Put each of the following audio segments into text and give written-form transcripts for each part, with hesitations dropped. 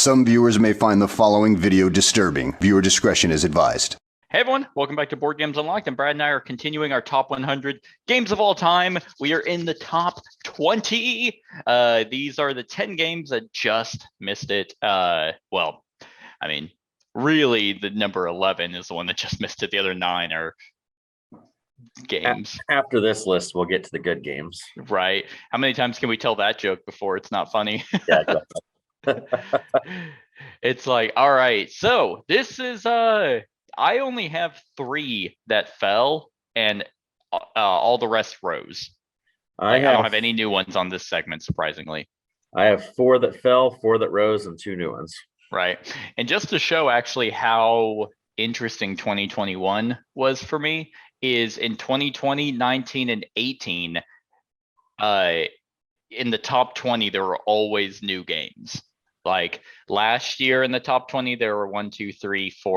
Some viewers may find the following video disturbing. Viewer discretion is advised. Hey everyone, welcome back to Board Games Unlocked, and Brad and I are continuing our top 100 games of all time. We are in the top 20. These are the 10 games that just missed it. Really the number 11 is the one that just missed it. The other 9 are games. After this list, we'll get to the good games. Right. How many times can we tell that joke before it's not funny? Yeah, exactly. It's like, all right, so this is I only have 3 that fell, and all the rest rose. I don't have any new ones on this segment, surprisingly. I have 4 that fell, 4 that rose, and 2 new ones. Right. And just to show actually how interesting 2021 was for me, is in 2020, 19, and 18, in the top 20, there were always new games. Like last year in the top 20, there were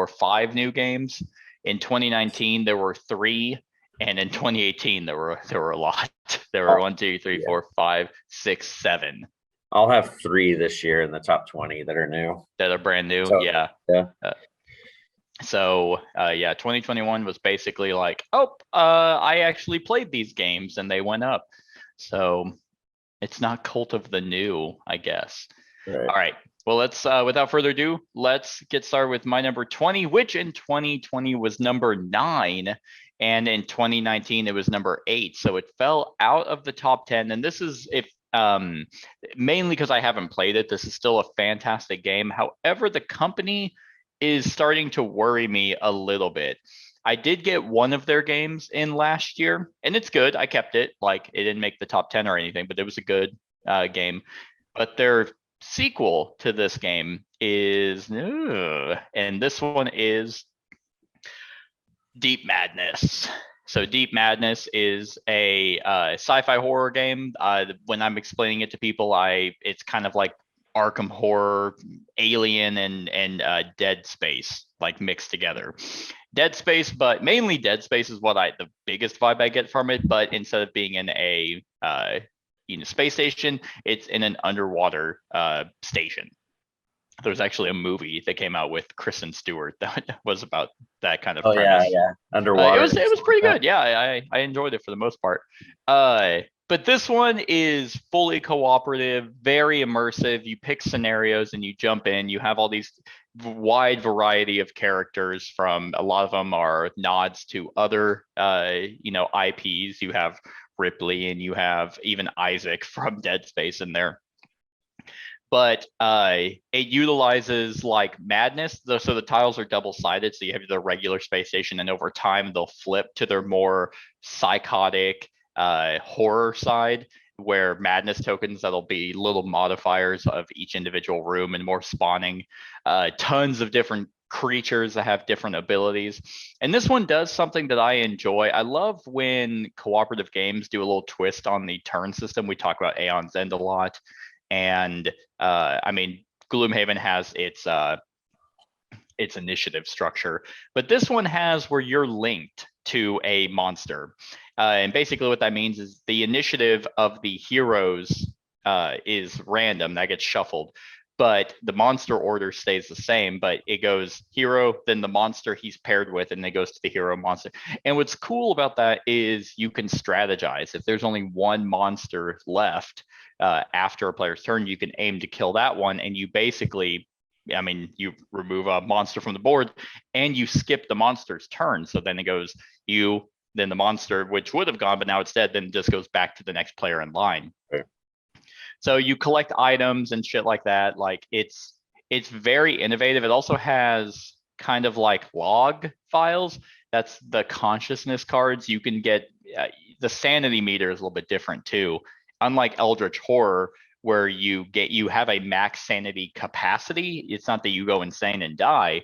5 new games. In 2019, there were 3, and in 2018, there were a lot. There were 4, 5, 6, 7. I'll have 3 this year in the top 20 that are new. That are brand new. So, yeah. 2021 was basically like, I actually played these games and they went up. So it's not Cult of the New, I guess. Right. All right. Well, let's without further ado, let's get started with my number 20, which in 2020 was number 9, and in 2019 it was number 8. So it fell out of the top 10. And this is mainly because I haven't played it. This is still a fantastic game. However, the company is starting to worry me a little bit. I did get one of their games in last year, and it's good. I kept it. Like, it didn't make the top 10 or anything, but it was a good game. But their sequel to this game is and this one is Deep Madness. So Deep Madness is a sci-fi horror game. When I'm explaining it to people, it's kind of like Arkham Horror, Alien, and Dead Space, like mixed together. Dead Space, but mainly Dead Space is the biggest vibe I get from it. But instead of being in a space station, it's in an underwater station. There's actually a movie that came out with Kristen Stewart that was about that kind of premise. Yeah, underwater. It was pretty good. Yeah, I enjoyed it for the most part. But this one is fully cooperative, very immersive. You pick scenarios and you jump in. You have all these wide variety of characters. From a lot of them are nods to other IPs. You have Ripley, and you have even Isaac from Dead Space in there. But it utilizes like madness. So the tiles are double-sided. So you have the regular space station, and over time they'll flip to their more psychotic horror side, where madness tokens, that'll be little modifiers of each individual room, and more spawning. Tons of different creatures that have different abilities. And this one does something that I enjoy. I love when cooperative games do a little twist on the turn system. We talk about Aeon's End a lot. And Gloomhaven has its initiative structure, but this one has where you're linked to a monster. And basically what that means is the initiative of the heroes is random, that gets shuffled. But the monster order stays the same, but it goes hero, then the monster he's paired with, and then it goes to the hero monster. And what's cool about that is you can strategize. If there's only one monster left after a player's turn, you can aim to kill that one. And you basically, you remove a monster from the board and you skip the monster's turn. So then it goes you, then the monster, which would have gone, but now it's dead, then it just goes back to the next player in line. Right. So you collect items and shit like that. Like it's very innovative. It also has kind of like log files. That's the consciousness cards. You can get the sanity meter is a little bit different too. Unlike Eldritch Horror, where you have a max sanity capacity. It's not that you go insane and die.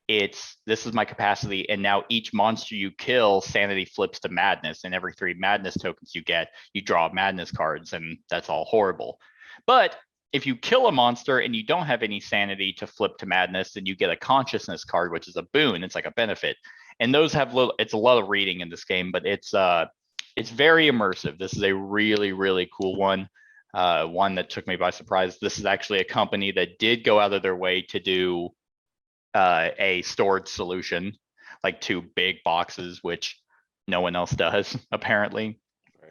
This is my capacity, and now each monster you kill, sanity flips to madness, and every 3 madness tokens you get, you draw madness cards, and that's all horrible. But if you kill a monster and you don't have any sanity to flip to madness, then you get a consciousness card, which is a boon. It's like a benefit. And those have it's a lot of reading in this game, but it's very immersive. This is a really, really cool one. One that took me by surprise. This is actually a company that did go out of their way to do a storage solution, like 2 big boxes, which no one else does, apparently.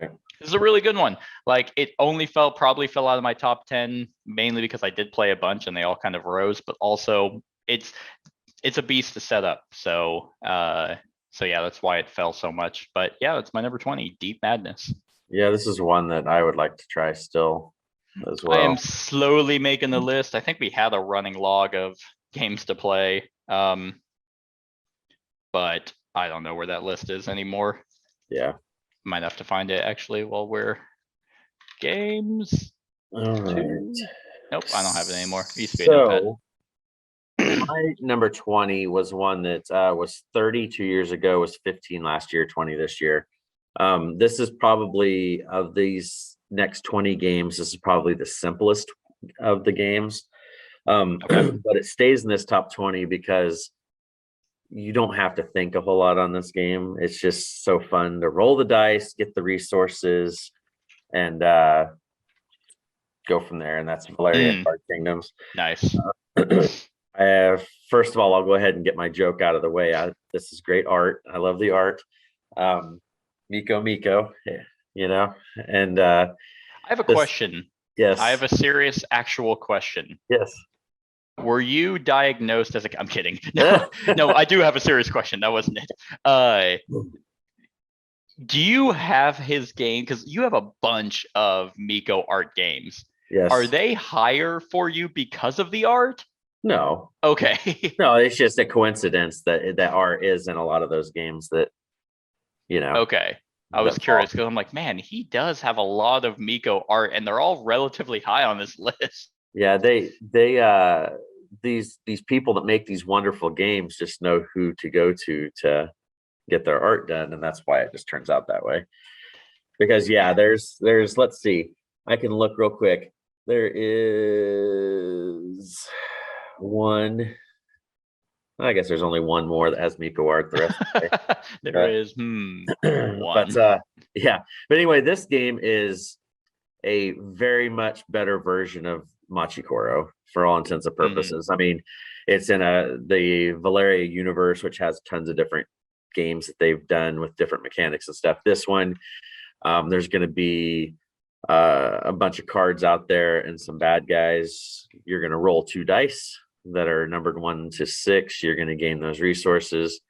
Right. This is a really good one. Like, it only probably fell out of my top 10, mainly because I did play a bunch and they all kind of rose, but also it's a beast to set up. So yeah, that's why it fell so much. But yeah, that's my number 20, Deep Madness. Yeah, this is one that I would like to try still as well. I am slowly making the list. I think we had a running log of games to play. But I don't know where that list is anymore. Yeah. Might have to find it actually while we're games. All right. Nope, I don't have it anymore. It used to be a notepad. My number 20 was one that was 32 years ago, was 15 last year, 20 this year. This is probably, of these next 20 games, this is probably the simplest of the games. But it stays in this top 20 because you don't have to think a whole lot on this game. It's just so fun to roll the dice, get the resources, and go from there. And that's Valeria Card Kingdoms. Nice. First of all, I'll go ahead and get my joke out of the way. This is great art. I love the art. Miko, you know, and I have a question. Yes. I have a serious actual question. Yes. Were you diagnosed as I'm kidding. No, I do have a serious question. That wasn't it. Do you have his game? Because you have a bunch of Miko art games. Yes. Are they higher for you because of the art? No. Okay. No, it's just a coincidence that art is in a lot of those games that, you know. Okay. I was curious because I'm like, man, he does have a lot of Miko art and they're all relatively high on this list. Yeah, these people that make these wonderful games just know who to go to get their art done, and that's why it just turns out that way. Because yeah, there's let's see, I can look real quick. There is one. I guess there's only one more that has Miko art. The rest there is one. But yeah. But anyway, this game is a very much better version of Machikoro for all intents and purposes. I mean, it's in the Valeria universe, which has tons of different games that they've done with different mechanics and stuff. This one, there's going to be a bunch of cards out there and some bad guys. You're going to roll 2 dice that are numbered 1 to 6. You're going to gain those resources.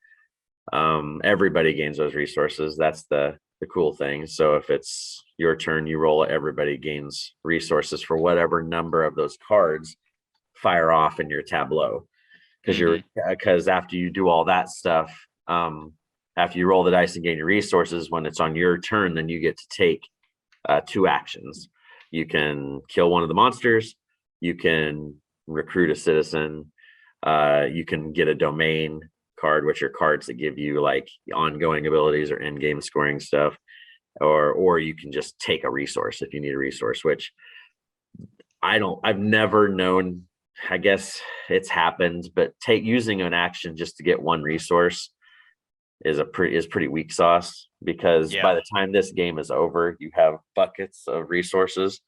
Everybody gains those resources. That's the cool thing. So if it's your turn, you roll it, everybody gains resources for whatever number of those cards fire off in your tableau. Because after you do all that stuff, after you roll the dice and gain your resources, when it's on your turn, then you get to take 2 actions. You can kill one of the monsters, you can recruit a citizen, you can get a domain card, which are cards that give you like ongoing abilities or end game scoring stuff, or you can just take a resource if you need a resource, which I've never known. I guess it's happened, but using an action just to get 1 resource is pretty weak sauce, because by the time this game is over, you have buckets of resources.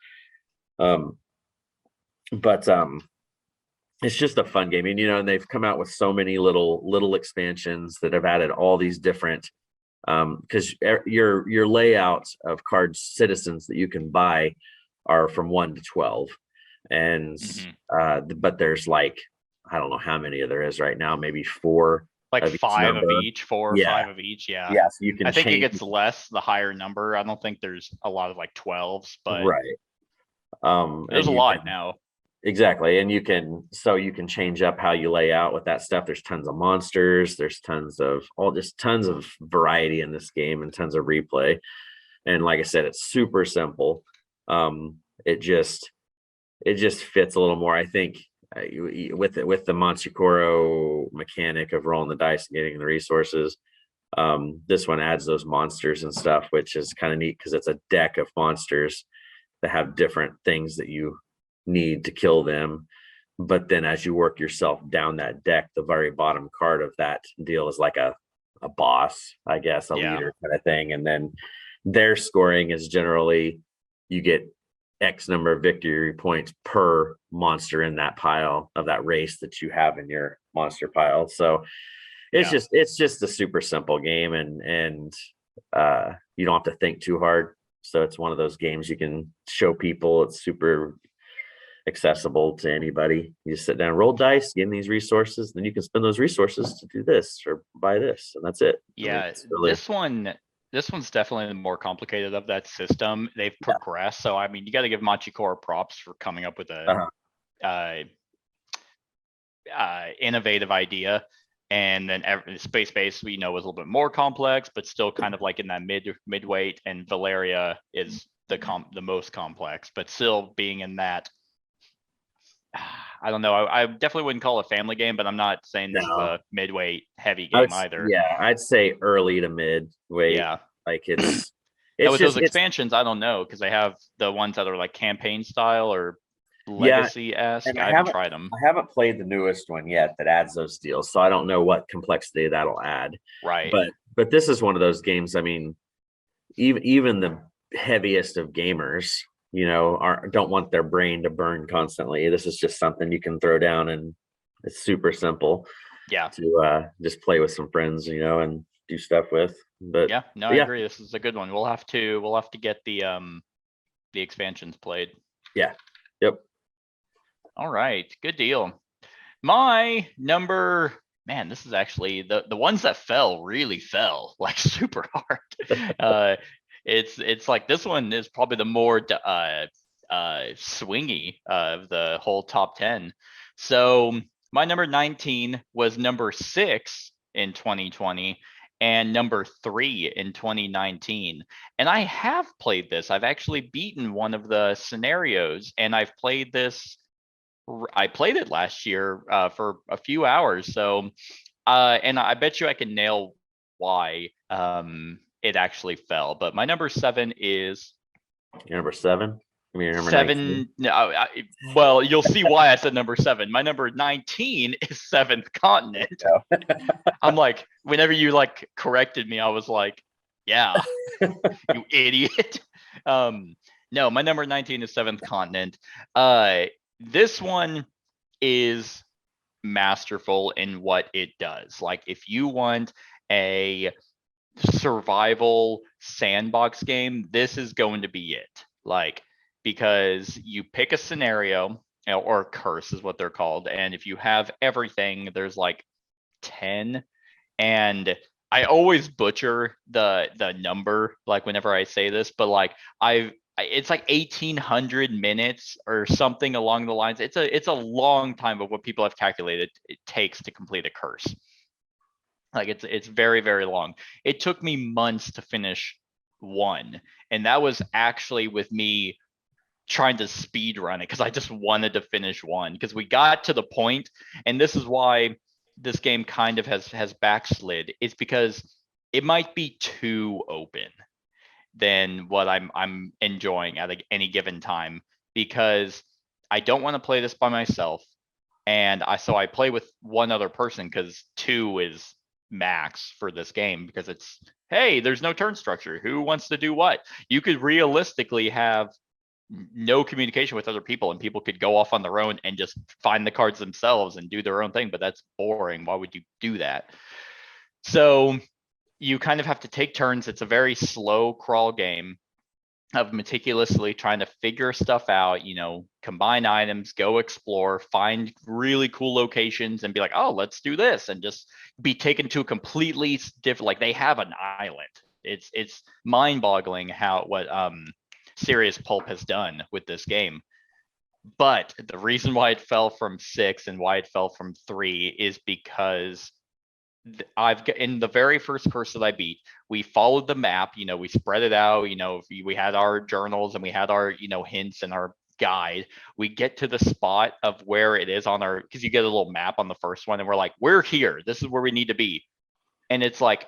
It's just a fun game, and and they've come out with so many little expansions that have added all these different, because your layout of card citizens that you can buy are from 1 to 12, and but there's like, I don't know how many there is right now, maybe 4, like 5 of each, 4 or 5 of each. Yeah, so you can. I think it gets less the higher number. I don't think there's a lot of like 12s, but there's a lot now. Exactly, and you can change up how you lay out with that stuff. There's tons of monsters, there's tons of variety in this game, and tons of replay. And like I said, it's super simple. It just fits a little more, I think, with the Manchikoro mechanic of rolling the dice and getting the resources. This one adds those monsters and stuff, which is kind of neat because it's a deck of monsters that have different things that you need to kill them. But then as you work yourself down that deck, the very bottom card of that deal is like a boss, I guess, a leader kind of thing. And then their scoring is generally, you get X number of victory points per monster in that pile of that race that you have in your monster pile. So it's just a super simple game, and you don't have to think too hard. So it's one of those games you can show people. It's super accessible to anybody. You just sit down, roll dice, gain these resources, then you can spend those resources to do this or buy this, and that's it. Yeah, this one's definitely the more complicated of that system. They've progressed, so I mean, you got to give Machikoro props for coming up with a innovative idea. And then Space Base, we know, was a little bit more complex, but still kind of like in that midweight. And Valeria is the most complex, but still being in that. I don't know. I definitely wouldn't call it a family game, but I'm not saying this is a midweight heavy game either. Yeah, I'd say early to midweight. Yeah, like it's with those expansions, I don't know, because they have the ones that are like campaign style or legacy-esque. I haven't tried them. I haven't played the newest one yet that adds those deals, so I don't know what complexity that'll add. Right. But this is one of those games. I mean, even the heaviest of gamers, don't want their brain to burn constantly. This is just something you can throw down, and it's super simple. Yeah. To just play with some friends, and do stuff with. But I agree. This is a good one. We'll have to get the expansions played. Yeah. Yep. All right. Good deal. My number, man, this is actually the ones that really fell like super hard. It's like this one is probably the more swingy of the whole top 10. So my number 19 was number 6 in 2020 and number 3 in 2019. And I have played this. I've actually beaten one of the scenarios, and I've played this. I played it last year for a few hours. So, and I bet you I can nail why it actually fell. But my number 7 is. Your number 7? I mean, your number 7. No, well, you'll see why I said number 7. My number 19 is Seventh Continent. I'm like, whenever you like corrected me, I was like, yeah, you idiot. No, my number 19 is Seventh Continent. This one is masterful in what it does. Like, if you want a survival sandbox game, this is going to be it. Like, because you pick a scenario, or curse is what they're called, and if you have everything, there's like 10, and I always butcher the number, like whenever I say this, but like it's like 1,800 minutes or something along the lines. It's a long time of what people have calculated it takes to complete a curse. Like it's very, very long. It took me months to finish one, and that was actually with me trying to speed run it because I just wanted to finish one, because we got to the point, and this is why this game kind of has backslid. It's because it might be too open than what I'm enjoying at any given time, because I don't want to play this by myself, and I play with one other person because 2 is max for this game, because it's, hey, there's no turn structure, who wants to do what. You could realistically have no communication with other people, and people could go off on their own and just find the cards themselves and do their own thing, but that's boring. Why would you do that? So you kind of have to take turns. It's a very slow crawl game of meticulously trying to figure stuff out, combine items, go explore, find really cool locations, and be like, oh, let's do this, and just be taken to a completely different, like, they have an island. It's mind-boggling what Serious Pulp has done with this game. But the reason why it fell from 6 and why it fell from 3 is because in the very first curse that I beat, we followed the map, we spread it out, we had our journals and we had our, hints and our guide. We get to the spot of where it is on our, because you get a little map on the first one, and we're like, we're here, this is where we need to be. And it's like,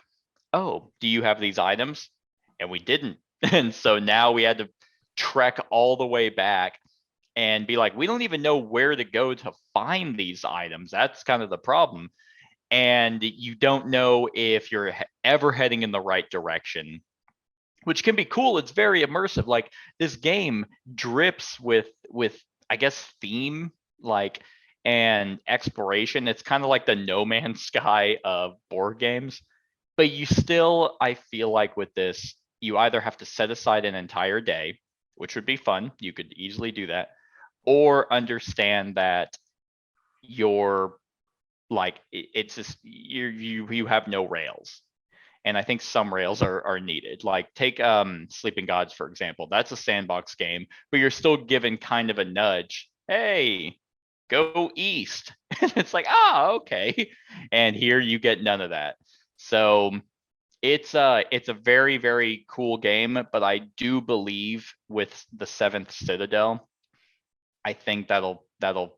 oh, do you have these items? And we didn't. And so now we had to trek all the way back and be like, we don't even know where to go to find these items. That's kind of the problem. And you don't know if you're ever heading in the right direction. which can be cool. It's very immersive. Like this game drips with I guess theme, like, and exploration. It's kind of like the No Man's Sky of board games. But you still, I feel like with this, you either have to set aside an entire day, which would be fun. You could easily do that, or understand that you're like it's just you have no rails. And I think some rails are needed. Like take Sleeping Gods, for example. That's a sandbox game, but you're still given kind of a nudge. Hey, go east. And it's like, ah, okay. And here you get none of that. So it's a very, very cool game, but I do believe with the 7th Citadel, I think that'll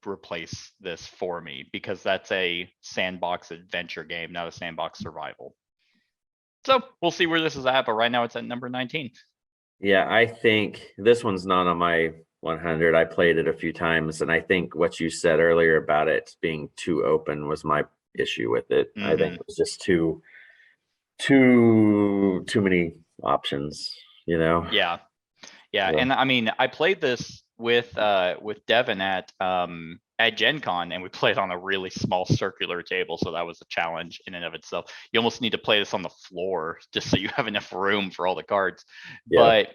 replace this for me, because that's a sandbox adventure game, not a sandbox survival. So we'll see where this is at, but right now it's at number 19. Yeah, I think this one's not on my 100. I played it a few times, and I think what you said earlier about it being too open was my issue with it. I think it was just too many options, you know? Yeah. And I mean, I played this with Devin at Gen Con, and we played on a really small circular table, so that was a challenge in and of itself. You almost need to play this on the floor just so you have enough room for all the cards. Yeah. But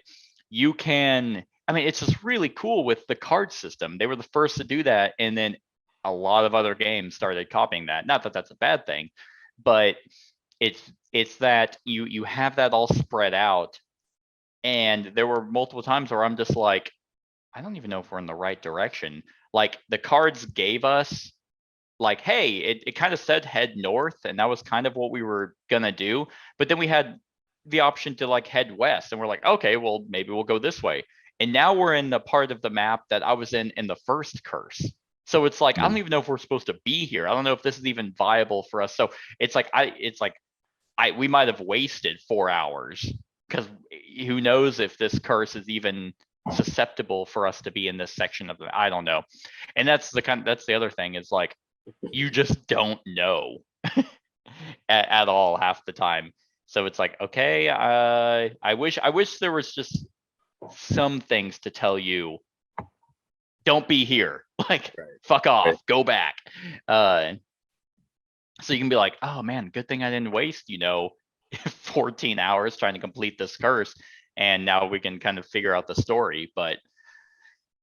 you can, I mean, it's just really cool with the card system. They were the first to do that, and then a lot of other games started copying that. Not that that's a bad thing, but it's that you have that all spread out. And there were multiple times where I'm just like, I don't even know if we're in the right direction. Like the cards gave us like, hey, it kind of said head north, and that was kind of what we were gonna do. But then we had the option to like head west, and we're like, okay, well, maybe we'll go this way. And now we're in the part of the map that I was in the first curse. So it's like, I don't even know if we're supposed to be here. I don't know if this is even viable for us. So it's like, we might have wasted 4 hours, because who knows if this curse is even susceptible for us to be in this section of the, I don't know. And that's the other thing, is like, you just don't know at all half the time. So it's like, okay, I wish there was just some things to tell you, don't be here, like, fuck off, go back. So you can be like, oh man, good thing I didn't waste, 14 hours trying to complete this curse, and now we can kind of figure out the story. But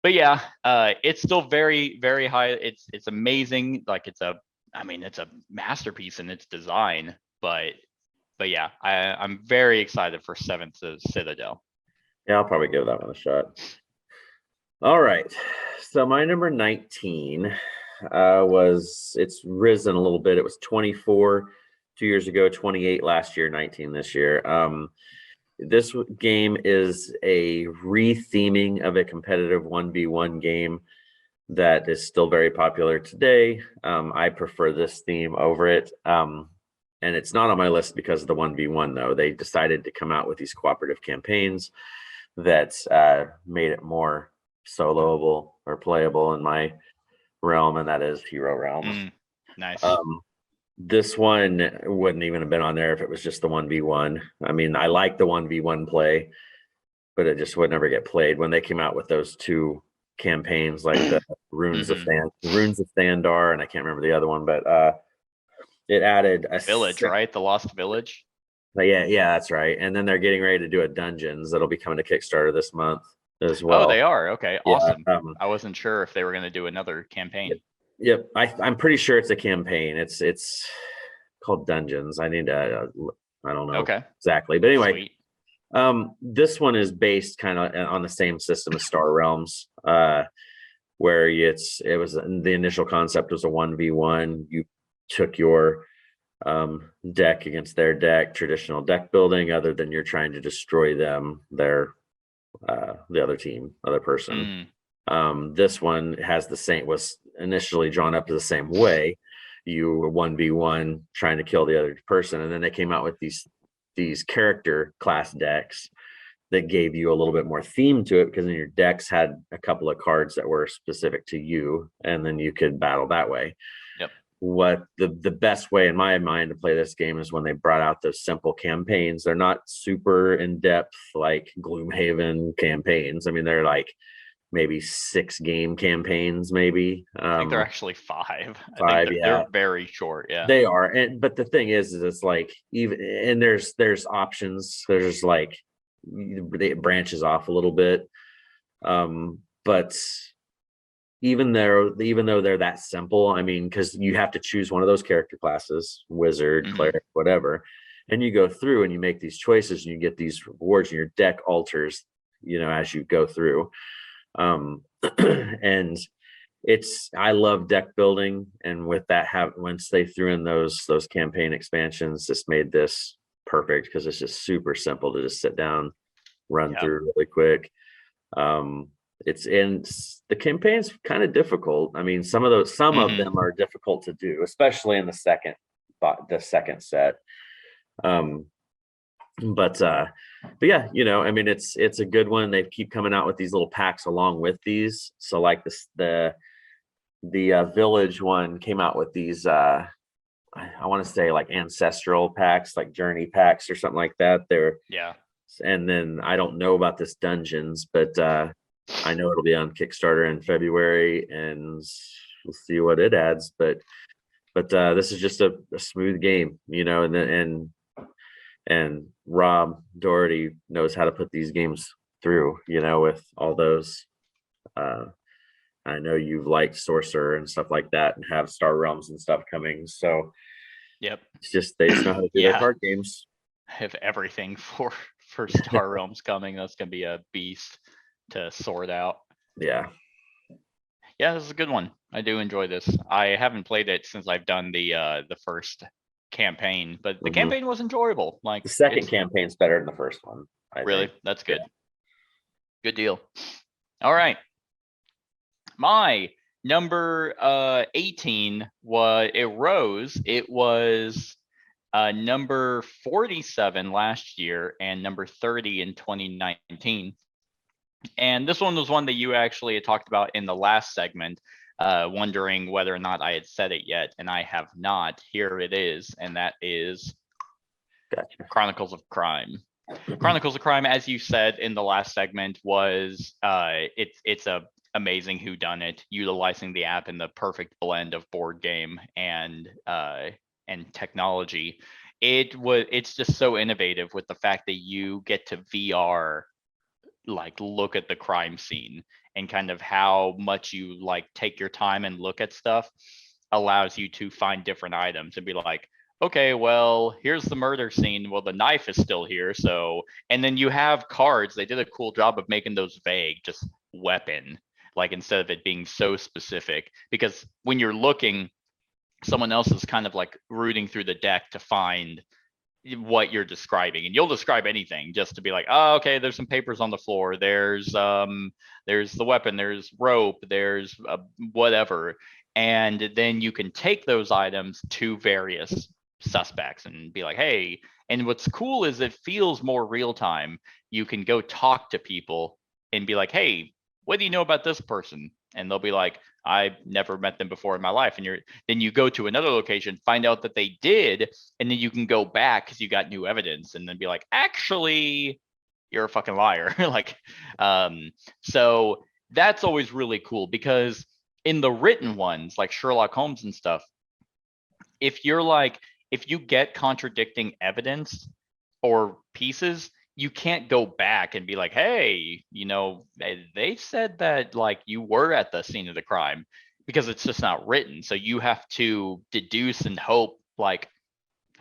yeah, it's still very, very high. It's amazing. Like it's a masterpiece in its design. But yeah, I'm very excited for 7th Citadel. Yeah, I'll probably give that one a shot. All right, so my number 19 it's risen a little bit. It was 24 2 years ago, 28 last year, 19 this year. This game is a re-theming of a competitive 1v1 game that is still very popular today. I prefer this theme over it. And it's not on my list because of the 1v1 though. They decided to come out with these cooperative campaigns that made it more soloable or playable in my realm, and that is Hero Realms. Nice. This one wouldn't even have been on there if it was just the 1v1. I mean, I like the 1v1 play, but it just would never get played. When they came out with those 2 campaigns, like the Runes of Thandar, and I can't remember the other one, but it added a village, right? The Lost Village. Yeah, that's right. And then they're getting ready to do a Dungeons that'll be coming to Kickstarter this month as well. Oh, they are? Okay, awesome. Yeah, I wasn't sure if they were going to do another campaign. Yep, I'm pretty sure it's a campaign. It's called Dungeons. I need to I don't know exactly, but anyway. Sweet. This one is based kind of on the same system as Star Realms, where it was the initial concept was a 1v1. You took your deck against their deck, traditional deck building, other than you're trying to destroy them, the other person. This one has was initially drawn up the same way. You were 1v1 trying to kill the other person, and then they came out with these character class decks that gave you a little bit more theme to it, because then your decks had a couple of cards that were specific to you, and then you could battle that way. Yep. what the best way in my mind to play this game is when they brought out those simple campaigns. They're not super in depth like Gloomhaven campaigns. I mean, they're like maybe 6 game campaigns, maybe. I think they're actually 5. I 5, think they're very short. Yeah, they are. And but the thing is it's like even, and there's options. There's like it branches off a little bit. But even though they're that simple, I mean, because you have to choose one of those character classes, wizard, cleric, whatever, and you go through and you make these choices and you get these rewards and your deck alters, as you go through. And I love deck building, and with that, once they threw in those campaign expansions, this made this perfect because it's just super simple to just sit down, run through really quick. The campaign's kind of difficult. I mean, some of them are difficult to do, especially in the second set. But yeah, I mean, it's a good one. They keep coming out with these little packs along with these. So like the village one came out with these I want to say like ancestral packs, like journey packs or something like that. And then I don't know about this dungeons, but I know it'll be on Kickstarter in February, and we'll see what it adds. But this is just a smooth game, and Rob Doherty knows how to put these games through, with all those. I know you've liked Sorcerer and stuff like that, and have Star Realms and stuff coming. So it's just they just know how to do their card games. I have everything for Star Realms coming. That's gonna be a beast to sort out. Yeah, this is a good one. I do enjoy this. I haven't played it since I've done the first campaign, but the campaign was enjoyable. Like the second campaign's better than the first one. I think. That's good. Good deal. All right. My number 18 was it was number 47 last year and number 30 in 2019. And this one was one that you actually had talked about in the last segment, wondering whether or not I had said it yet, and I have not. Here it is, and that is Chronicles of Crime. Chronicles of Crime, as you said in the last segment, was it's a amazing whodunit, utilizing the app in the perfect blend of board game and technology. It's just so innovative with the fact that you get to VR, like look at the crime scene, and kind of how much you like take your time and look at stuff allows you to find different items and be like, okay, well, here's the murder scene. Well, the knife is still here. So, and then you have cards. They did a cool job of making those vague, just weapon, like instead of it being so specific, because when you're looking, someone else is kind of like rooting through the deck to find what you're describing, and you'll describe anything just to be like, oh, okay, there's some papers on the floor, there's the weapon, there's rope, there's whatever, and then you can take those items to various suspects and be like, hey, and what's cool is it feels more real time. You can go talk to people and be like, hey, what do you know about this person? And they'll be like, I've never met them before in my life. And then you go to another location, find out that they did, and then you can go back because you got new evidence, and then be like, actually, you're a fucking liar. So that's always really cool, because in the written ones, like Sherlock Holmes and stuff, if you get contradicting evidence or pieces, you can't go back and be like, hey, they said that like you were at the scene of the crime, because it's just not written. So you have to deduce and hope like,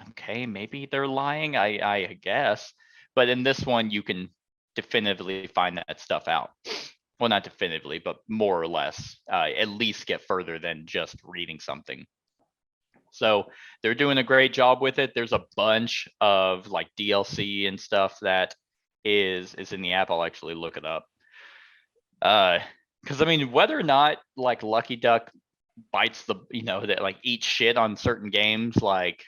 okay, maybe they're lying, I guess. But in this one, you can definitively find that stuff out. Well, not definitively, but more or less, at least get further than just reading something. So they're doing a great job with it. There's a bunch of like DLC and stuff that is in the app. I'll actually look it up. Because I mean, whether or not like Lucky Duck bites the, that like eats shit on certain games like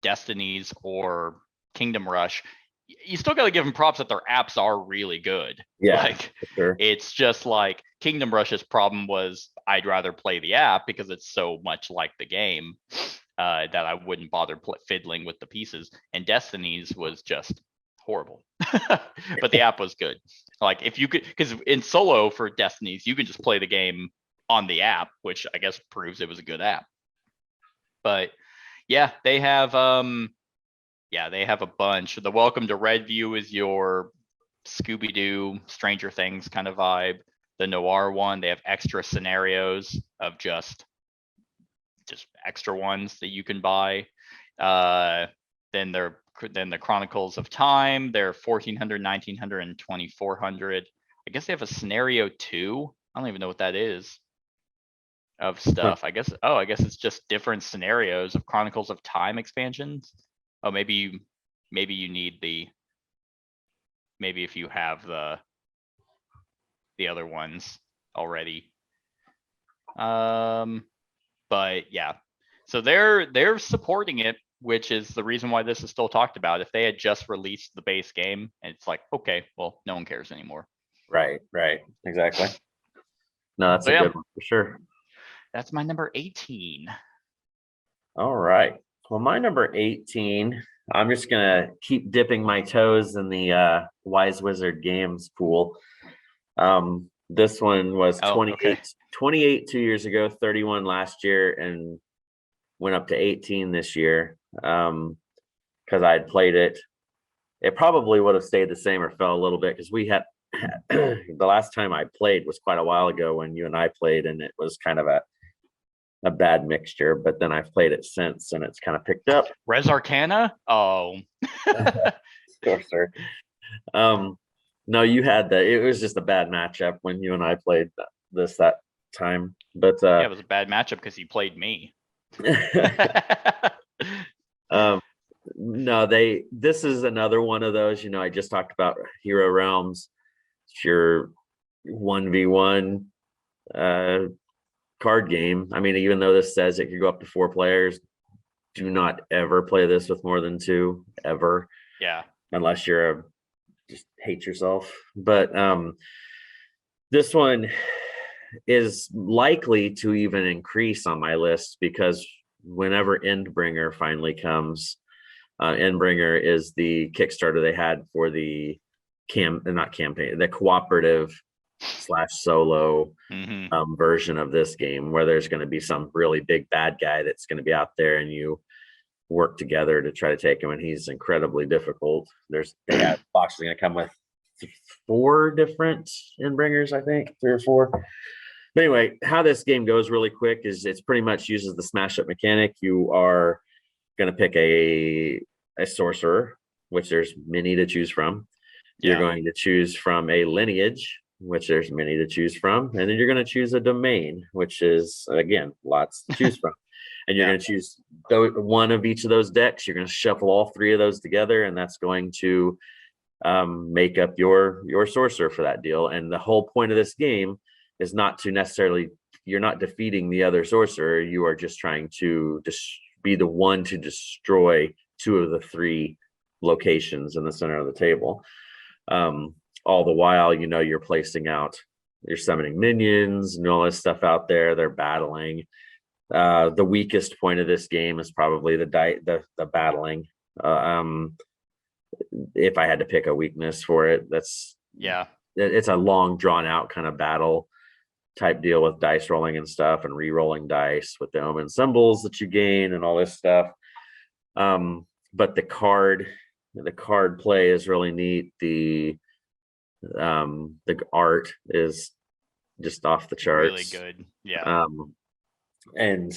Destinies or Kingdom Rush, you still got to give them props that their apps are really good. Yeah, like sure. It's just like Kingdom Rush's problem was I'd rather play the app because it's so much like the game that I wouldn't bother fiddling with the pieces. And Destiny's was just horrible, but the app was good. Like if you could, because in solo for Destiny's, you can just play the game on the app, which I guess proves it was a good app. But yeah, they have they have a bunch. The Welcome to Redview is your Scooby-Doo, Stranger Things kind of vibe. The Noir one, they have extra scenarios of just extra ones that you can buy. Then the Chronicles of Time, they're 1400, 1900, and 2400. I guess they have a scenario 2. I don't even know what that is of stuff. I guess it's just different scenarios of Chronicles of Time expansions. Oh, maybe you need maybe if you have the other ones already. But yeah, so they're supporting it, which is the reason why this is still talked about. If they had just released the base game, and it's like, okay, well, no one cares anymore. Right, exactly. No, that's a good one for sure. That's my number 18. All right. Well, my number 18, I'm just gonna keep dipping my toes in the Wise Wizard Games pool. This one was 28 2 years ago, 31 last year, and went up to 18 this year. Because I had played it. It probably would have stayed the same or fell a little bit because we had the last time I played was quite a while ago when you and I played, and it was kind of a bad mixture, but then I've played it since and it's kind of picked up. Res Arcana? Oh. Sure, sir. No, you had it was just a bad matchup when you and I played that time. But yeah, it was a bad matchup because you played me. No, this is another one of those, I just talked about Hero Realms. It's your 1v1 card game. I mean, even though this says it could go up to 4 players, do not ever play this with more than 2 ever. Yeah. Unless you're just hate yourself. But this one is likely to even increase on my list because whenever Endbringer finally comes, Endbringer is the Kickstarter they had for the the cooperative / solo version of this game, where there's going to be some really big bad guy that's going to be out there and you work together to try to take him, and he's incredibly difficult. They have boxes going to come with 4 different Endbringers, I think 3 or 4. But anyway, how this game goes really quick is it's pretty much uses the smash up mechanic. You are going to pick a sorcerer, which there's many to choose from. You're going to choose from a lineage, which there's many to choose from, and then you're going to choose a domain, which is again lots to choose from. And you're going to choose one of each of those decks. You're going to shuffle all 3 of those together, and that's going to make up your sorcerer for that deal. And the whole point of this game is not to necessarily, you're not defeating the other sorcerer. You are just trying to be the one to destroy 2 of the 3 locations in the center of the table. All the while, you're placing out, you're summoning minions and all this stuff out there. They're battling. The weakest point of this game is probably the battling. If I had to pick a weakness for it, it's a long drawn out kind of battle type deal with dice rolling and stuff and re-rolling dice with the omen symbols that you gain and all this stuff. But the card play is really neat. The art is just off the charts. Really good. Yeah. And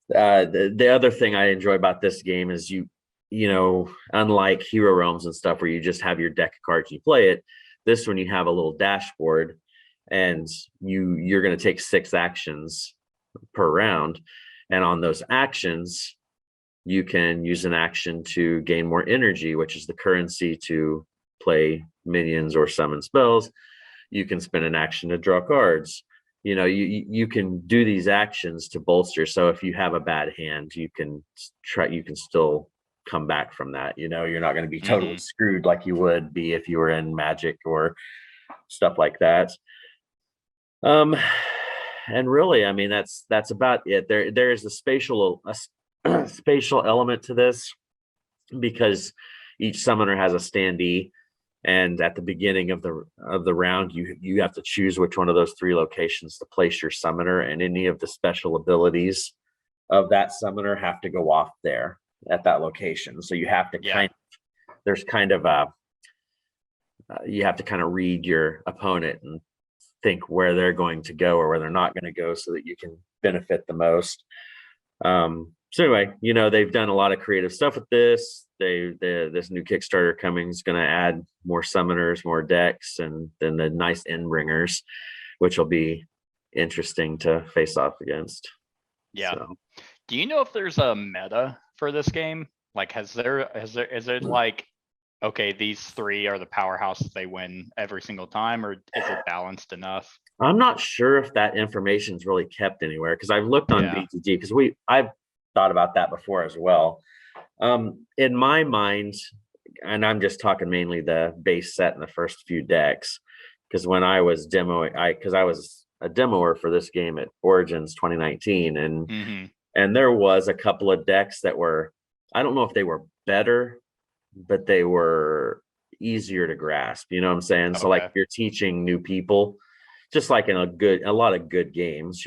the other thing I enjoy about this game is unlike Hero Realms and stuff where you just have your deck of cards, you play it. This one you have a little dashboard, and you're going to take 6 actions per round, and on those actions you can use an action to gain more energy, which is the currency to play minions or summon spells. You can spend an action to draw cards. You can do these actions to bolster. So if you have a bad hand, you can still come back from that. You're not going to be totally screwed like you would be if you were in Magic or stuff like that. Um, and really, I mean, that's about it. There is a spatial element to this because each summoner has a standee, and at the beginning of the round, you have to choose which one of those three locations to place your summoner, and any of the special abilities of that summoner have to go off there at that location. So you have to Yeah. there's kind of a you have to kind of read your opponent and think where they're going to go or where they're not going to go so that you can benefit the most. So anyway, they've done a lot of creative stuff with this. This new Kickstarter coming is going to add more summoners, more decks, and then the nice endbringers, which will be interesting to face off against. Yeah. So, Do you know if there's a meta for this game? Like, is it like, okay, these three are the powerhouses, they win every single time, or is it balanced enough? I'm not sure if that information is really kept anywhere because I've looked on Yeah. BTG because I've thought about that before as well. In my mind, and I'm just talking mainly the base set and the first few decks, because when I was demoing, I was a demoer for this game at Origins 2019, and there was a couple of decks that were, I don't know if they were better, but they were easier to grasp. You know what I'm saying? So like Okay. you're teaching new people, just like in a lot of good games,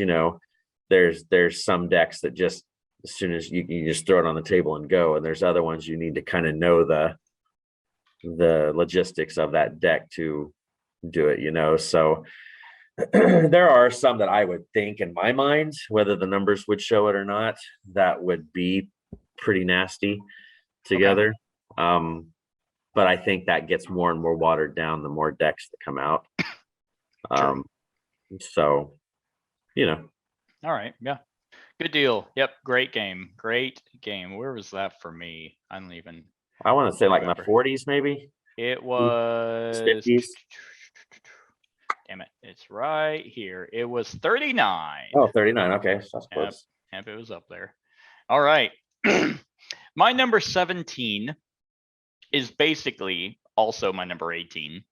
there's some decks that just as soon as you just throw it on the table and go, and there's other ones you need to kind of know the logistics of that deck to do it. So there are some that I would think in my mind, whether the numbers would show it or not, that would be pretty nasty together. But I think that gets more and more watered down the more decks that come out. True. So, All right. Yeah. Good deal. Yep. Great game. Great game. Where was that for me? I don't even I want to say like my remember. 40s, maybe. It was 50s. damn it. It's right here. It was 39. Oh, 39. Okay. So that's Yep. close. Yep, it was up there. All right. My number 17 is basically also my number 18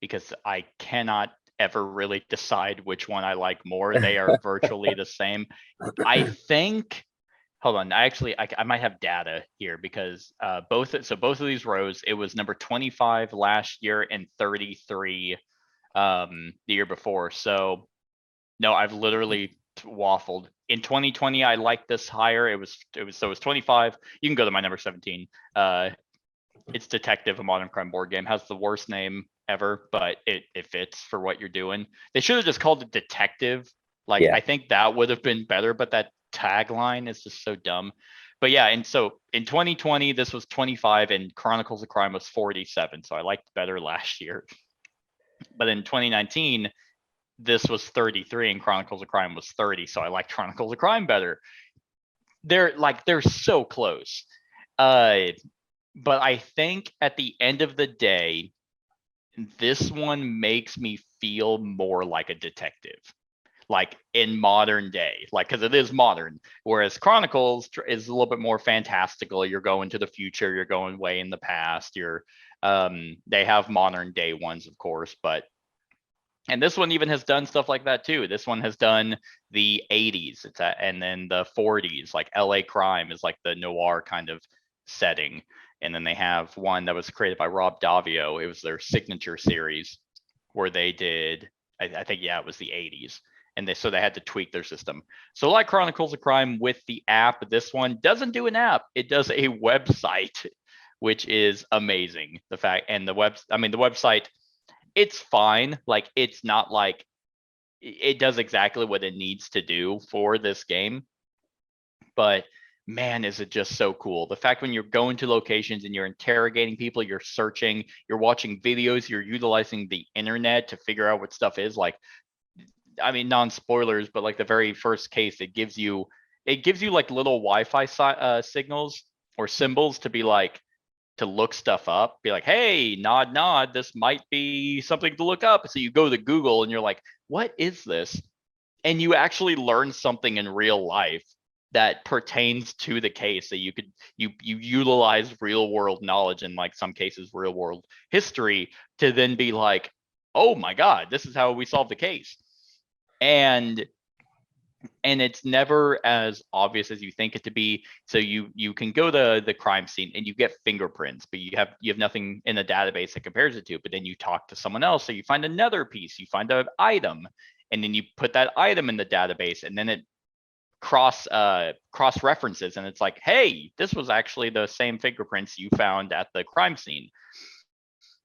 because I cannot ever really decide which one I like more. They are virtually the same. I think, hold on, I might have data here because both of these rows, it was number 25 last year and 33 the year before. So no, I've literally waffled. In 2020, I liked this higher. It was 25. You can go to my number 17. It's Detective, a modern crime board game. Has the worst name ever, but it fits for what you're doing. They should have just called it Detective. Like, Yeah. I think that would have been better, but that tagline is just so dumb. But yeah, and so in 2020, this was 25 and Chronicles of Crime was 47. So I liked better last year. But in 2019, this was 33 and Chronicles of Crime was 30. So I like Chronicles of Crime better. They're so close. But I think at the end of the day, this one makes me feel more like a detective, like in modern day, like because it is modern. Whereas Chronicles is a little bit more fantastical. You're going to the future. You're going way in the past. They have modern day ones, of course, and this one even has done stuff like that too. This one has done the 80s, and then the 40s, like LA Crime is like the noir kind of setting. And then they have one that was created by Rob Davio. It was their signature series where they did, I think, yeah, it was the 80s. And they had to tweak their system. So like Chronicles of Crime with the app, this one doesn't do an app. It does a website, which is amazing. The website, it's fine. Like, it's not like it does exactly what it needs to do for this game. But man, is it just so cool. The fact when you're going to locations and you're interrogating people, you're searching, you're watching videos, you're utilizing the internet to figure out what stuff is. Like, I mean, non-spoilers, but like the very first case, it gives you like little Wi-Fi signals or symbols to be like, to look stuff up, be like, hey, nod, this might be something to look up. So you go to Google and you're like, what is this? And you actually learn something in real life that pertains to the case, that you utilize real world knowledge, in like some cases real world history, to then be like, oh my god, this is how we solve the case. and it's never as obvious as you think it to be. So you can go to the crime scene and you get fingerprints, but you have nothing in the database that compares it to. But then you talk to someone else, so you find another piece, you find an item, and then you put that item in the database, and then it cross references, and it's like, hey, this was actually the same fingerprints you found at the crime scene.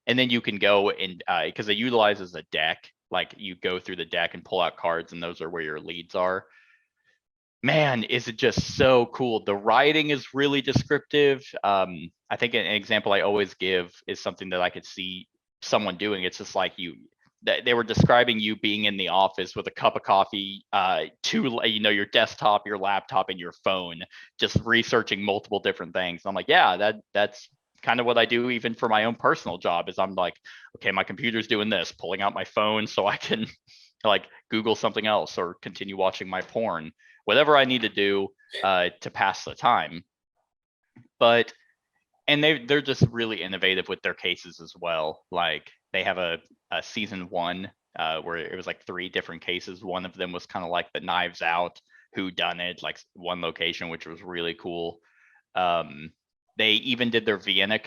And then you can go and because it utilizes a deck, like you go through the deck and pull out cards, and those are where your leads are. Man, is it just so cool. The writing is really descriptive. I think an example I always give is something that I could see someone doing. It's just like they were describing you being in the office with a cup of coffee, your desktop, your laptop, and your phone, just researching multiple different things. I'm like, yeah, that's kind of what I do even for my own personal job. Is I'm like, okay, my computer's doing this, pulling out my phone so I can like Google something else or continue watching my porn, whatever I need to do to pass the time. And they're just really innovative with their cases as well. Like they have a season 1 where it was like 3 different cases. One of them was kind of like the Knives Out who done it, like one location, which was really cool. They even did their Vienna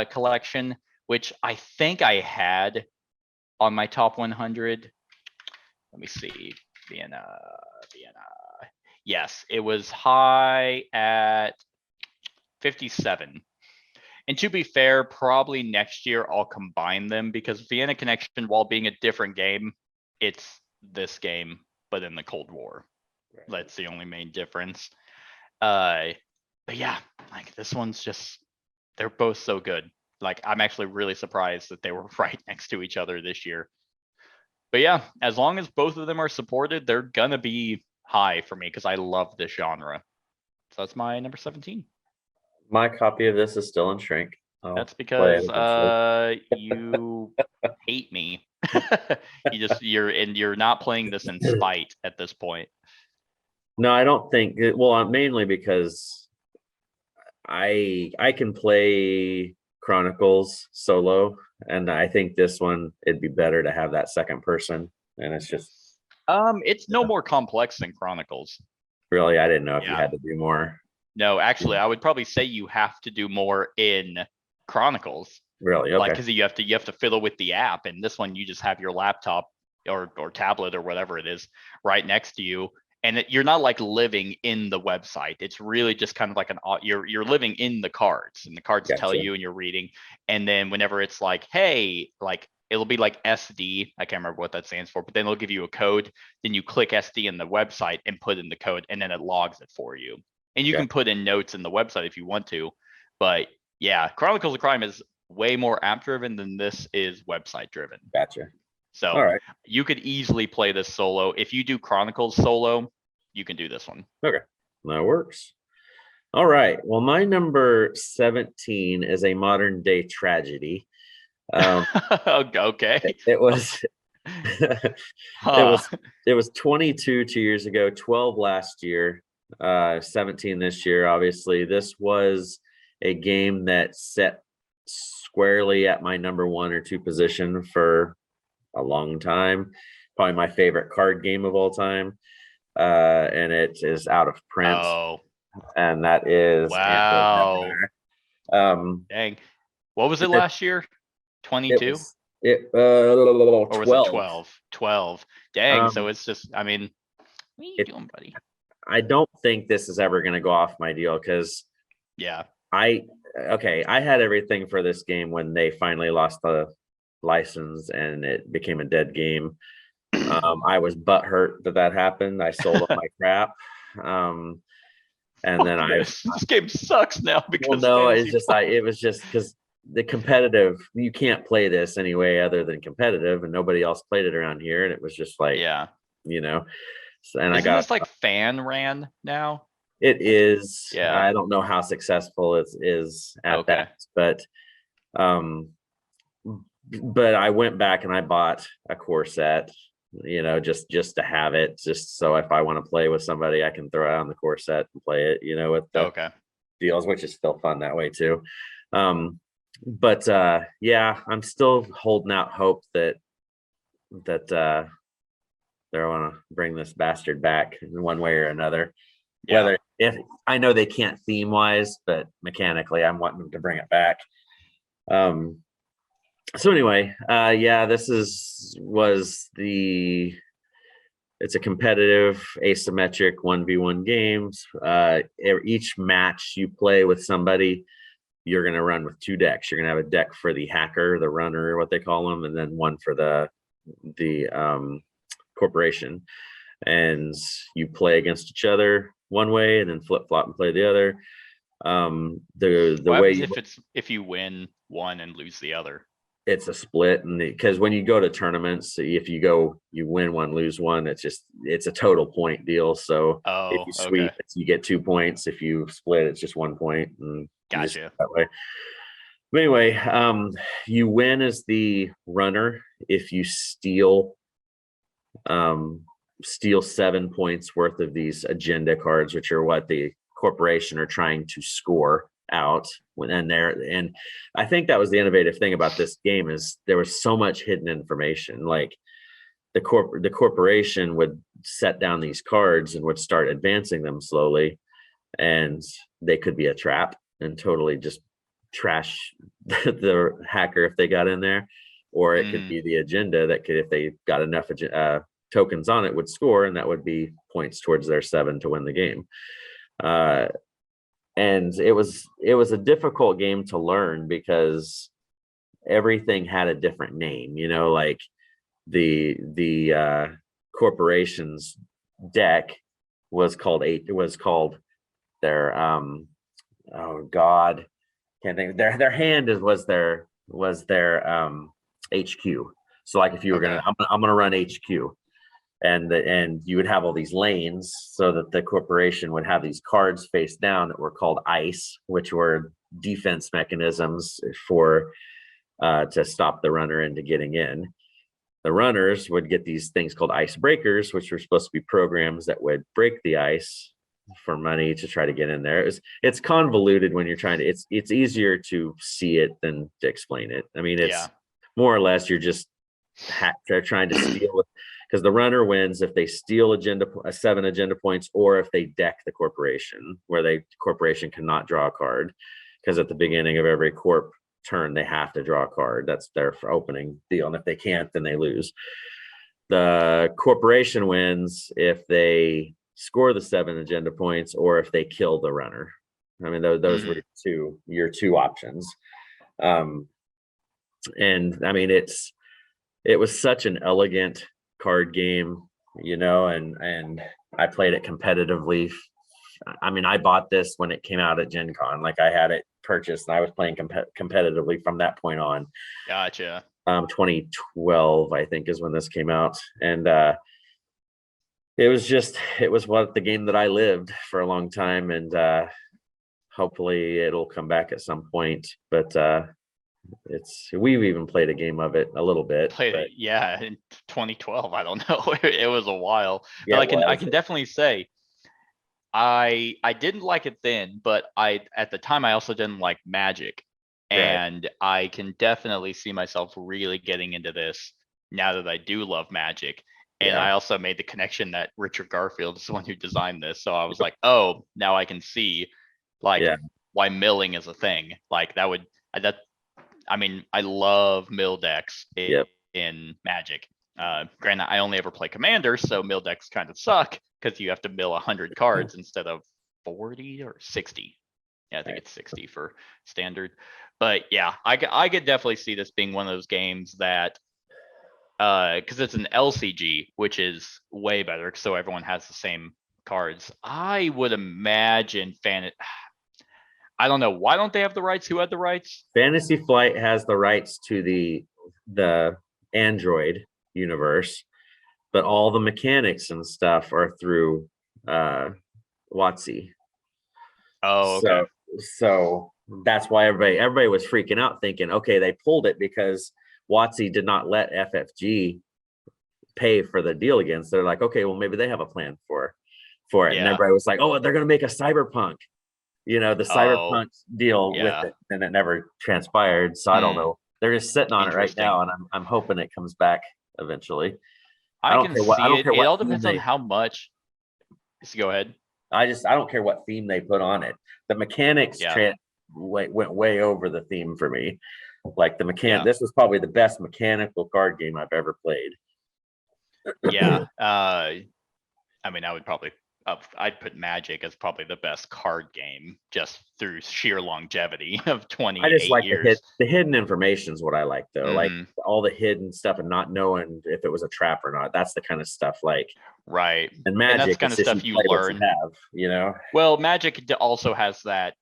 collection, which I think I had on my top 100. Let me see. Vienna. Yes, it was high at 57. And to be fair, probably next year I'll combine them, because Vienna Connection, while being a different game, it's this game, but in the Cold War. Right. That's the only main difference. But yeah, like this one's just, they're both so good. Like I'm actually really surprised that they were right next to each other this year. But yeah, as long as both of them are supported, they're gonna be high for me because I love this genre. So that's my number 17. My copy of this is still in shrink. That's because you hate me. You're not playing this in spite at this point. No, I don't think. Well, mainly because I can play Chronicles solo, and I think this one it'd be better to have that second person. And it's just it's no more complex than Chronicles. Really, I didn't know if you had to do more. No, actually, I would probably say you have to do more in Chronicles. Really? Okay. Like, because you have to fiddle with the app, and this one you just have your laptop or tablet or whatever it is right next to you, and you're not like living in the website. It's really just kind of like you're living in the cards, and the cards tell you, and you're reading. And then whenever it's like, hey, like it'll be like SD, I can't remember what that stands for, but then it'll give you a code. Then you click SD in the website and put in the code, and then it logs it for you. And you can put in notes in the website if you want to. But yeah, Chronicles of Crime is way more app driven than this is website driven. Gotcha. So all right, you could easily play this solo. If you do Chronicles solo, you can do this one. Okay, that works. All right. Well, my number 17 is a modern day tragedy. Okay. It was it was 22 2 years ago, 12 last year. 17 this year. Obviously, this was a game that set squarely at my number 1 or 2 position for a long time. Probably my favorite card game of all time. And it is out of print. Oh, and that is wow. Dang, what was it last year? 22? Or was it 12? 12. Dang, so it's just, I mean, what are you doing, buddy? I don't think this is ever going to go off my deal because I had everything for this game when they finally lost the license and it became a dead game. I was butthurt that happened. I sold all my crap. And then this game sucks now because it was just because the competitive, you can't play this anyway other than competitive, and nobody else played it around here, and it was just like and isn't this like fan ran now? It is. Yeah. I don't know how successful it is at that, but I went back and I bought a core set, just to have it, just so if I want to play with somebody, I can throw it on the core set and play it, with the deals, which is still fun that way too. I'm still holding out hope that want to bring this bastard back in one way or another. Yeah. Whether if I know they can't theme wise, but mechanically, I'm wanting them to bring it back. So anyway, yeah, it's a competitive asymmetric 1v1 games. Each match you play with somebody, you're going to run with 2 decks. You're going to have a deck for the hacker, the runner, what they call them, and then one for the corporation. And you play against each other one way, and then flip flop and play the other. The What way happens if you win one and lose the other? it's a split, and because when you go to tournaments, if you win one, lose one, it's a total point deal. So if you sweep, you get 2 points. If you split, it's just 1 point. And gotcha. That way. But anyway, you win as the runner if you steal 7 points worth of these agenda cards, which are what the corporation are trying to score out and I think that was the innovative thing about this game is there was so much hidden information. Like the corporation would set down these cards and would start advancing them slowly, and they could be a trap and totally just trash the hacker if they got in there, or it could be the agenda that could, if they got enough tokens on it, would score, and that would be points towards their 7 to win the game. And it was a difficult game to learn because everything had a different name, like the corporation's deck was called their oh god, can't think, their hand was their HQ. So like if you were gonna, I'm gonna run HQ, and you would have all these lanes so that the corporation would have these cards face down that were called ice, which were defense mechanisms for to stop the runner into getting in. The runners would get these things called ice breakers, which were supposed to be programs that would break the ice for money to try to get in there. It's convoluted when you're trying to, it's easier to see it than to explain it. I mean, it's more or less you're just they're trying to steal, because the runner wins if they steal 7 agenda points, or if they deck the corporation, where the corporation cannot draw a card, because at the beginning of every corp turn they have to draw a card. That's their opening deal, and if they can't, then they lose. The corporation wins if they score the 7 agenda points, or if they kill the runner. I mean, those were your two options. And I mean, it was such an elegant card game, and I played it competitively. I mean, I bought this when it came out at Gen Con. Like, I had it purchased, and I was playing competitively from that point on. Gotcha. 2012, I think, is when this came out. And it was the game that I lived for a long time, and hopefully it'll come back at some point. But we've even played a game of it a little bit. In 2012. I don't know. It was a while. Yeah, but I can definitely say I didn't like it then, but at the time I also didn't like Magic. And I can definitely see myself really getting into this now that I do love Magic. And I also made the connection that Richard Garfield is the one who designed this. So I was like, oh, now I can see why milling is a thing. Like I mean, I love mill decks in Magic. Granted, I only ever play Commander, so mill decks kind of suck because you have to mill 100 cards instead of 40 or 60. Yeah, I think it's 60 for standard. But yeah, I could definitely see this being one of those games that, because it's an LCG, which is way better, so everyone has the same cards. I would imagine I don't know. Why don't they have the rights? Who had the rights? Fantasy Flight has the rights to the Android universe, but all the mechanics and stuff are through WotC. Oh, okay. So that's why everybody was freaking out, thinking, okay, they pulled it because WotC did not let FFG pay for the deal again. So they're like, okay, well, maybe they have a plan for it. Yeah. And everybody was like, oh, they're going to make a Cyberpunk. The Cyberpunk deal with it, and it never transpired. So I don't know. They're just sitting on it right now, and I'm hoping it comes back eventually. I don't can care what- I see don't it. care It what all theme depends on they- how much. Just go ahead. I don't care what theme they put on it. The mechanics Yeah. went way over the theme for me. Like the Yeah. this was probably the best mechanical card game I've ever played. Yeah. I mean, I would probably I'd put Magic as probably the best card game just through sheer longevity of I 28 just like years. the hidden information is what I like though. Like Mhm. all the hidden stuff and not knowing if it was a trap or not. That's the kind of stuff like Right. and that's Magic kind is of just stuff you play what learn. have, you know. Well, Magic also has that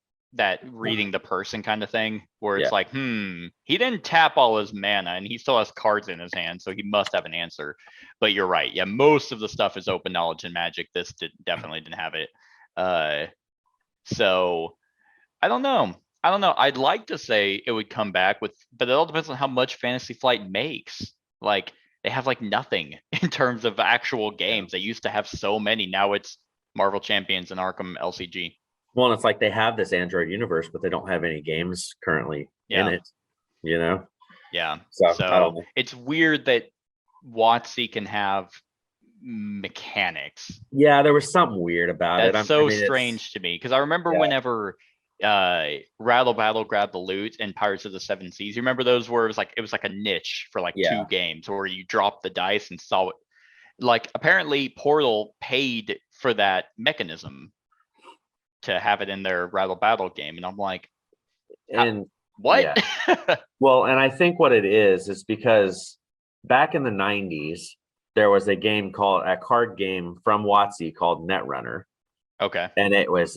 reading the person kind of thing where it's Yeah. like, he didn't tap all his mana and he still has cards in his hand, so he must have an answer. But you're right. Yeah, most of the stuff is open knowledge in Magic. This definitely didn't have it. So I don't know. I'd like to say it would come back with, but it all depends on how much Fantasy Flight makes. Like they have like nothing in terms of actual games. They used to have so many. Now it's Marvel Champions and Arkham LCG. Well, and it's like they have this Android universe, but they don't have any games currently in it, you know? Yeah. So, I don't know. It's weird that WotC can have mechanics. Yeah, there was something weird about it. That's so strange to me because I remember whenever Rattle Battle grabbed the loot and Pirates of the Seven Seas. You remember those where it was like a niche for like 2 games where you dropped the dice and saw it. Like apparently Portal paid for that mechanism to have it in their Rattle Battle game, and I'm like, And what? yeah. Well, and I think what it is because back in the 90s, there was a card game from WotC called Netrunner. Okay. And it was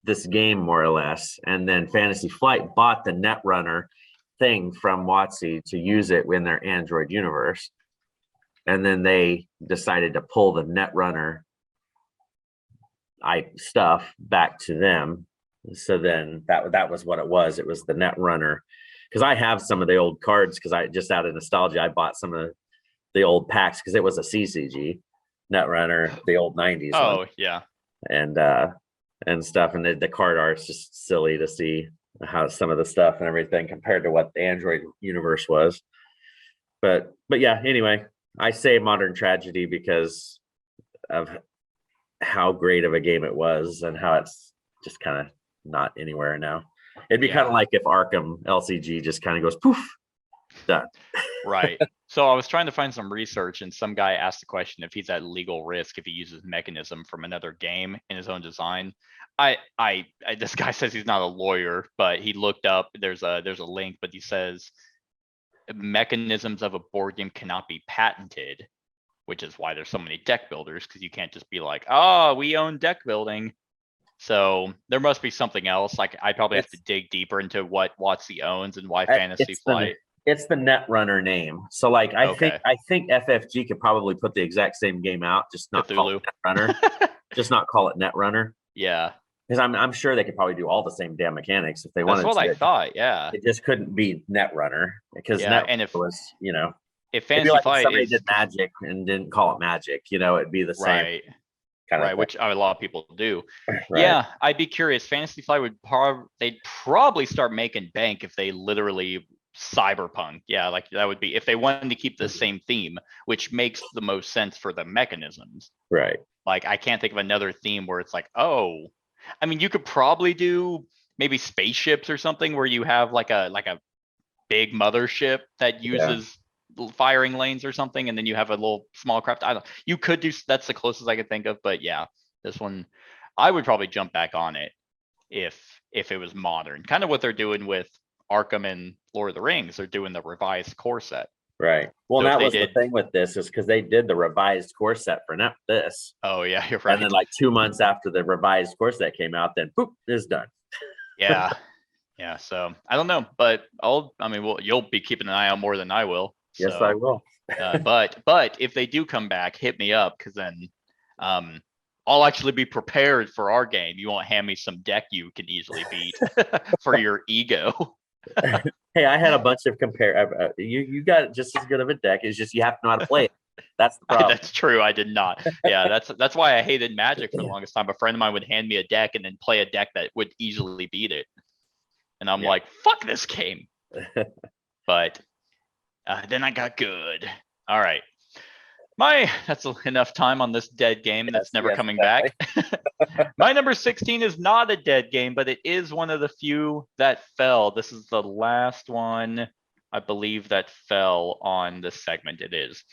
this game more or less. And then Fantasy Flight bought the Netrunner thing from WotC to use it in their Android universe. And then they decided to pull the Netrunner stuff back to them. So then that was what it was. It was the Netrunner. Because I have some of the old cards because I just out of nostalgia, I bought some of the old packs because it was a CCG Netrunner, the old 90s one. Yeah. And stuff. And the card art's just silly to see how some of the stuff and everything compared to what the Android universe was. But yeah, anyway, I say Modern Tragedy because of how great of a game it was and how it's just kind of not anywhere now. It'd be kind of like if Arkham LCG just kind of goes poof, done. Right. So I was trying to find some research and some guy asked the question if he's at legal risk if he uses mechanism from another game in his own design. This guy says he's not a lawyer, but he looked up, there's a link, but he says mechanisms of a board game cannot be patented, which is why there's so many deck builders, because you can't just be like, oh, we own deck building. So there must be something else. Like I probably have to dig deeper into what WotC owns and why Fantasy Flight. It's the Netrunner name. So like I think FFG could probably put the exact same game out, just not call it Netrunner. Just not call it Netrunner. Yeah. Because I'm sure they could probably do all the same damn mechanics if they wanted to. That's what I thought, yeah. It just couldn't be Netrunner because and if was, you know, if Fantasy Flight somebody did Magic and didn't call it Magic, you know, it'd be the same. Right. Kind of right, which a lot of people do. Right. Yeah, I'd be curious. Fantasy Flight they'd probably start making bank if they literally cyberpunk. Yeah, like that would be if they wanted to keep the same theme, which makes the most sense for the mechanisms. Right. Like I can't think of another theme where it's like, oh, I mean, you could probably do maybe spaceships or something where you have like a big mothership that uses firing lanes or something, and then you have a little small craft. I don't. You could do. That's the closest I could think of. But yeah, this one, I would probably jump back on it if it was modern. Kind of what they're doing with Arkham and Lord of the Rings. They're doing the revised core set. Right. Well, So that was the thing with this is because they did the revised core set for this. Oh yeah, you're right. And then like 2 months after the revised core set came out, then boop, it's done. Yeah. Yeah. So I don't know, but you'll be keeping an eye out more than I will. Yes, So, I will. but if they do come back, hit me up because then I'll actually be prepared for our game. You won't hand me some deck you can easily beat for your ego. Hey, I had a bunch of you got just as good of a deck. It's just you have to know how to play it. That's the problem. That's true. I did not. Yeah, that's why I hated Magic for the longest time. A friend of mine would hand me a deck and then play a deck that would easily beat it, and I'm like, "Fuck this game." But then I got good. All right. That's enough time on this dead game that's never yes, coming back. My number 16 is not a dead game, but it is one of the few that fell. This is the last one, I believe, that fell on this segment. It is.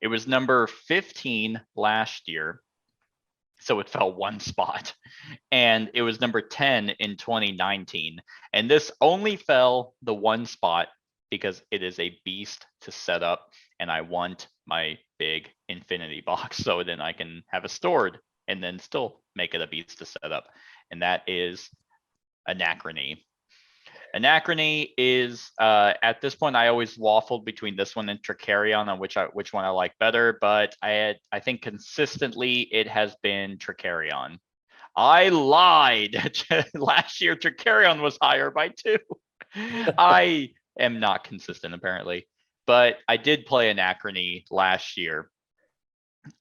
It was number 15 last year, so it fell one spot. And it was number 10 in 2019. And this only fell the one spot because it is a beast to set up, and I want my big infinity box so then I can have it stored and then still make it a beast to set up. And that is Anachrony. Anachrony is at this point I always waffled between this one and Tricarion on which one I like better, but I think consistently it has been Tricarion. I lied. Last year Tricarion was higher by 2. I am not consistent apparently, but I did play Anachrony last year,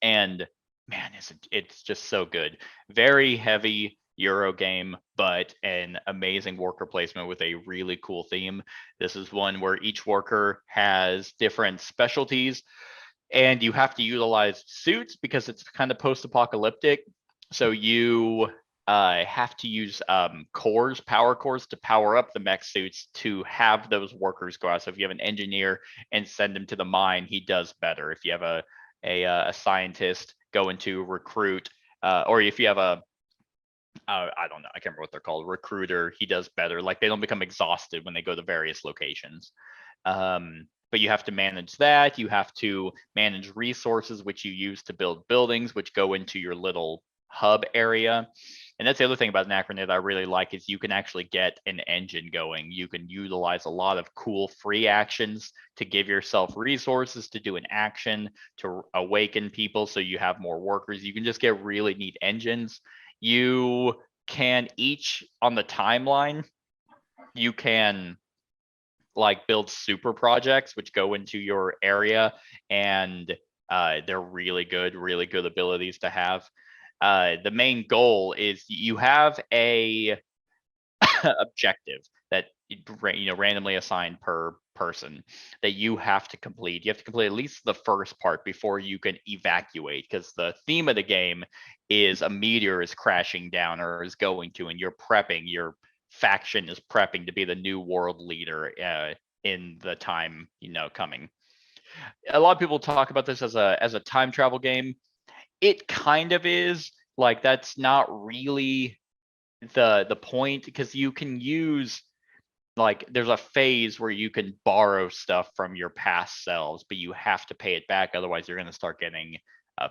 and man, it's just so good. Very heavy Euro game, but an amazing worker placement with a really cool theme. This is one where each worker has different specialties, and you have to utilize suits because it's kind of post-apocalyptic. So you have to use power cores to power up the mech suits to have those workers go out. So if you have an engineer and send him to the mine, he does better. If you have a scientist go into recruit, or if you have I don't know, I can't remember what they're called, recruiter, he does better. Like they don't become exhausted when they go to various locations. But you have to manage that. You have to manage resources, which you use to build buildings, which go into your little hub area. And that's the other thing about Anachrony that I really like is you can actually get an engine going. You can utilize a lot of cool free actions to give yourself resources to do an action to awaken people so you have more workers. You can just get really neat engines. You can each on the timeline, you can like build super projects which go into your area, and they're really good abilities to have. The main goal is you have a objective that randomly assigned per person that you have to complete. You have to complete at least the first part before you can evacuate, because the theme of the game is a meteor is crashing down or is going to, and you're prepping, your faction is prepping to be the new world leader in the time coming. A lot of people talk about this as a time travel game. It kind of is. Like that's not really the point, because you can use, like there's a phase where you can borrow stuff from your past selves, but you have to pay it back, otherwise you're going to start getting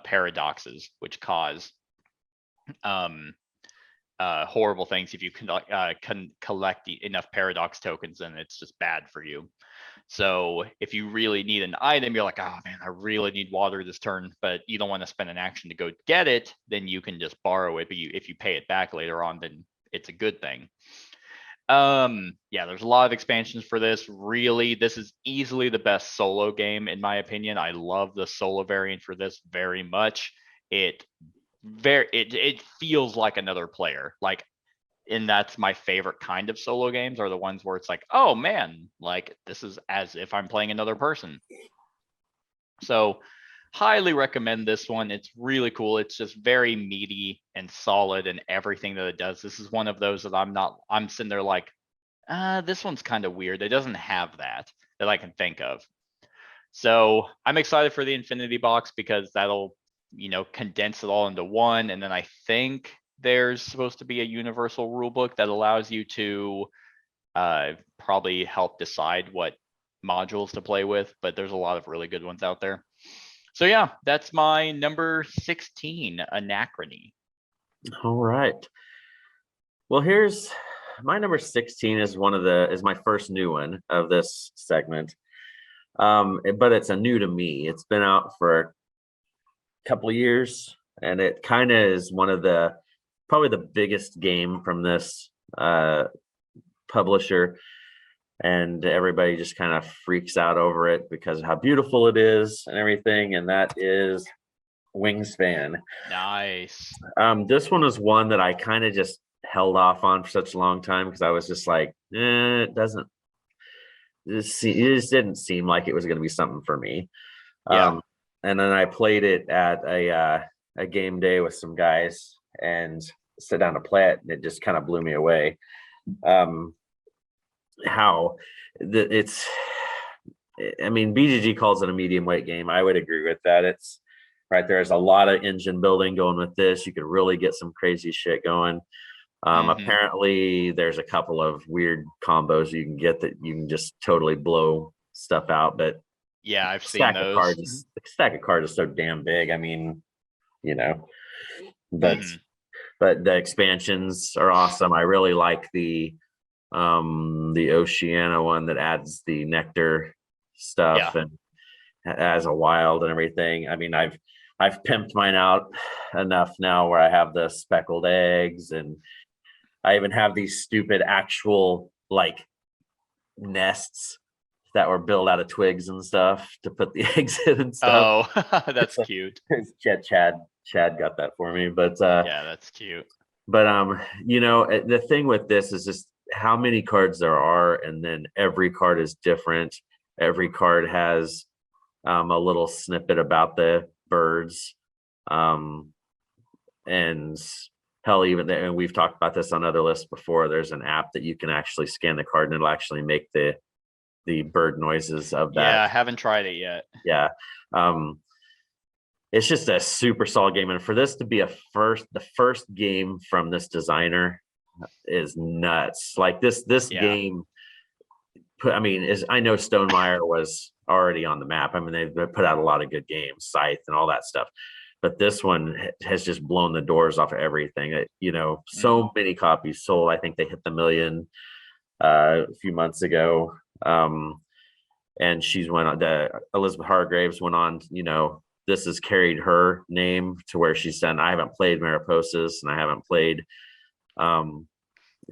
paradoxes which cause horrible things. If you can collect enough paradox tokens, then it's just bad for you. So if you really need an item, you're like, oh man, I really need water this turn, but you don't want to spend an action to go get it, then you can just borrow it. But if you pay it back later on, then it's a good thing. Yeah, there's a lot of expansions for this. Really, this is easily the best solo game in my opinion. I love the solo variant for this very much. It feels like another player. Like, and that's my favorite kind of solo games, are the ones where it's like, oh man, like this is as if I'm playing another person. So highly recommend this one. It's really cool. It's just very meaty and solid and everything that it does. This is one of those that I'm sitting there like, this one's kind of weird. It doesn't have that I can think of. So I'm excited for the Infinity Box because that'll, condense it all into one. And then I think there's supposed to be a universal rulebook that allows you to probably help decide what modules to play with, but there's a lot of really good ones out there. So yeah, that's my number 16, Anachrony. All right. Well, here's my number 16 is my first new one of this segment. But it's a new to me. It's been out for a couple of years, and it kind of is one of probably the biggest game from this publisher, and everybody just kind of freaks out over it because of how beautiful it is and everything, and that is Wingspan. Nice. This one is one that I kind of just held off on for such a long time because I was just like, it just didn't seem like it was going to be something for me. Yeah. and then I played it at a game day with some guys and sit down to play it, and it just kind of blew me away. How it's, I mean, BGG calls it a medium weight game. I would agree with that. It's right. There's a lot of engine building going with this. You could really get some crazy shit going. Apparently there's a couple of weird combos you can get that you can just totally blow stuff out. But Yeah, I've seen stack of those. cards, the stack of cards is so damn big. I mean, you know, but the expansions are awesome. I really like the Oceania one that adds the nectar stuff and as a wild and everything. I mean, I've pimped mine out enough now where I have the speckled eggs, and I even have these stupid actual like nests that were built out of twigs and stuff to put the eggs in and stuff. Oh, that's cute. Chad got that for me, but yeah, that's cute. But you know, the thing with this is just how many cards there are, and then every card is different. Every card has a little snippet about the birds, and hell, even and we've talked about this on other lists before. There's an app that you can actually scan the card, and it'll actually make the bird noises of that. Yeah, I haven't tried it yet. Yeah. It's just a super solid game, and for this to be the first game from this designer is nuts. Like this game, I mean, I know Stonemaier was already on the map. I mean, they've put out a lot of good games, Scythe and all that stuff, but this one has just blown the doors off of everything. You know, so many copies sold. I think they hit the 1 million a few months ago. And she's went on, Elizabeth Hargraves went on, you know, this has carried her name to where she's done. I haven't played Mariposas, and I haven't played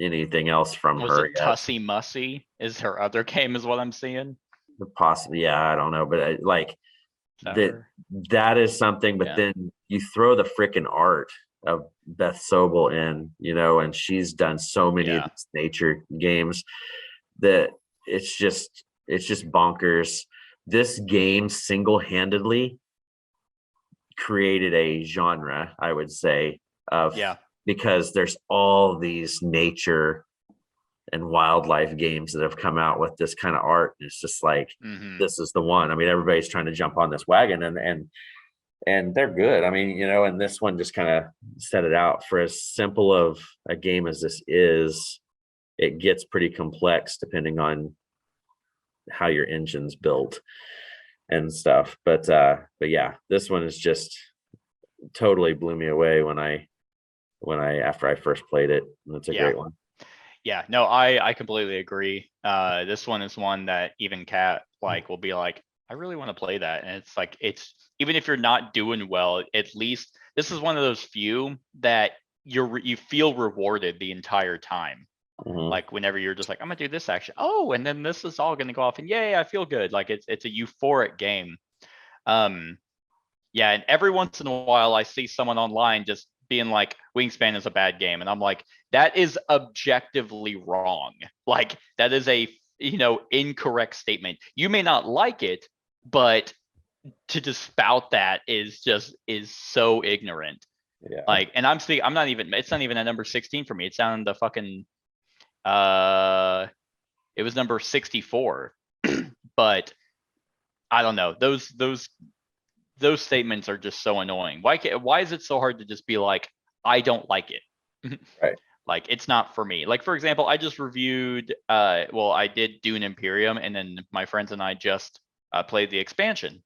anything else from her yet. Tussy Mussy is her other game, is what I'm seeing. Possibly, yeah, I don't know, but that is something. But then you throw the freaking art of Beth Sobel in, you know, and she's done so many of these nature games that it's just bonkers. This game single-handedly created a genre, I would say, of because there's all these nature and wildlife games that have come out with this kind of art. It's just like this is the one. I mean, everybody's trying to jump on this wagon, and they're good. I mean, you know, and this one just kind of set it out. For as simple of a game as this is, it gets pretty complex depending on how your engine's built and stuff. But yeah, this one is just totally blew me away when I after I first played it. It's a great one. Yeah, no, I completely agree. This one is one that even Kat will be like, I really want to play that. And it's like, it's even if you're not doing well, at least this is one of those few that you feel rewarded the entire time. Like whenever you're just like, I'm gonna do this action. Oh, and then this is all gonna go off, and yay, I feel good. Like it's a euphoric game. Yeah, and every once in a while I see someone online just being like, Wingspan is a bad game, and I'm like, that is objectively wrong. Like that is a incorrect statement. You may not like it, but to just spout that is so ignorant. Yeah. Like, and it's not even a number 16 for me. It's down in the fucking it was number 64. But I don't know, those statements are just so annoying. Why is it so hard to just be like, I don't like it? Right. Like it's not for me. Like, for example, I just reviewed I did Dune Imperium, and then my friends and I just played the expansion,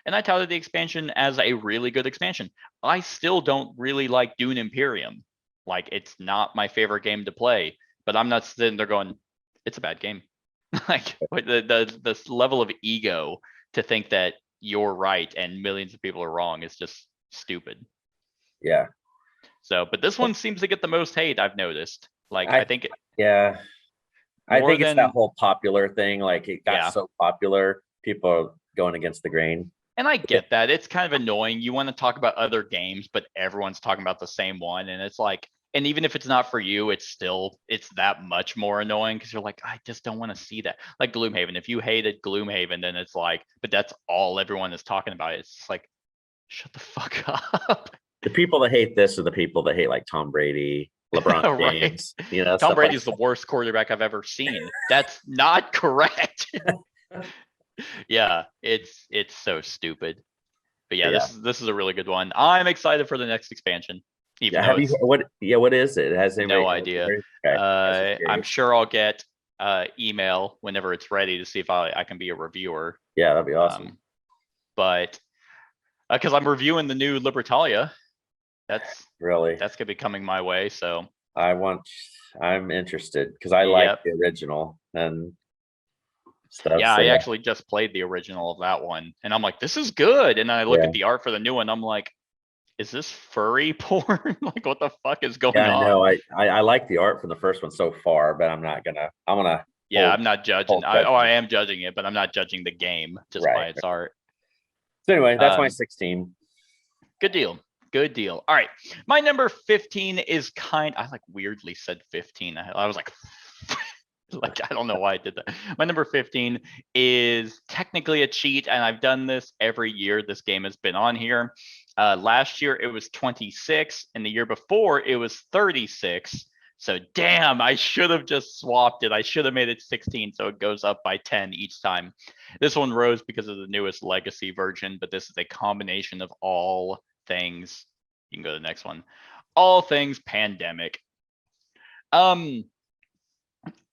and I touted the expansion as a really good expansion. I still don't really like Dune Imperium. Like, it's not my favorite game to play, but I'm not sitting there going, it's a bad game. Like the level of ego to think that you're right and millions of people are wrong is just stupid. Yeah. So, but this one seems to get the most hate, I've noticed. Like, I think it's that whole popular thing. Like, it got so popular, people are going against the grain. And I get that. It's kind of annoying. You want to talk about other games, but everyone's talking about the same one. And it's like, And even if it's not for you, it's that much more annoying because you're like, I just don't want to see that. Like Gloomhaven, if you hated Gloomhaven, then it's like, but that's all everyone is talking about. It's just like, shut the fuck up. The people that hate this are the people that hate like Tom Brady, LeBron Right. James. You know, Tom stuff Brady's like the worst quarterback I've ever seen. That's not correct. Yeah, it's so stupid. But yeah, Yeah. this is a really good one. I'm excited for the next expansion. Even Yeah. though Have you it's what? Yeah. What is it? Has anybody? no idea. Okay. I was just I'm curious. sure I'll get email whenever it's ready to see if I can be a reviewer. Yeah, that'd be awesome. But because I'm reviewing the new Libertalia, that's Really, gonna be coming my way. So I'm interested because I like Yep. the original and stuff. yeah, So I actually just played the original of that one, and I'm like, this is good. And then I look Yeah. at the art for the new one, I'm like, is this furry porn? Like, what the fuck is going yeah, I know. on? I like the art from the first one so far, but I'm gonna Yeah, hold- I'm not judging. hold I judgment. am judging it, but I'm not judging the game just by Right. its art. So anyway, that's my Um, 16. Good deal. Good deal. All right. My number 15 is I like weirdly said 15. I was like, like, I don't know why I did that. My number 15 is technically a cheat, and I've done this every year this game has been on here. Last year it was 26, and the year before it was 36. So damn, I should have just swapped it. I should have made it 16 so it goes up by 10 each time. This one rose because of the newest legacy version, but this is a combination of all things. You can go to the next one. All things pandemic.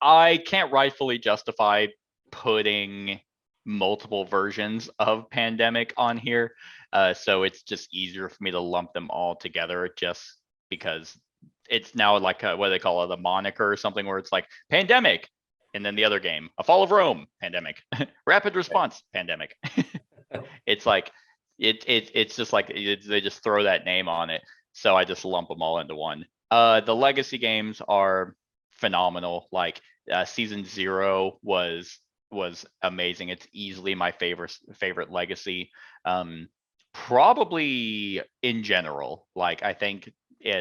I can't rightfully justify putting multiple versions of pandemic on here. So it's just easier for me to lump them all together just because it's now like what they call it, a moniker or something where it's like pandemic. And then the other game, A Fall of Rome, pandemic, rapid response, pandemic. It's like, it's just like, they just throw that name on it. So I just lump them all into one. The legacy games are phenomenal. Like season 0 was amazing. It's easily my favorite legacy. Probably in general, like I think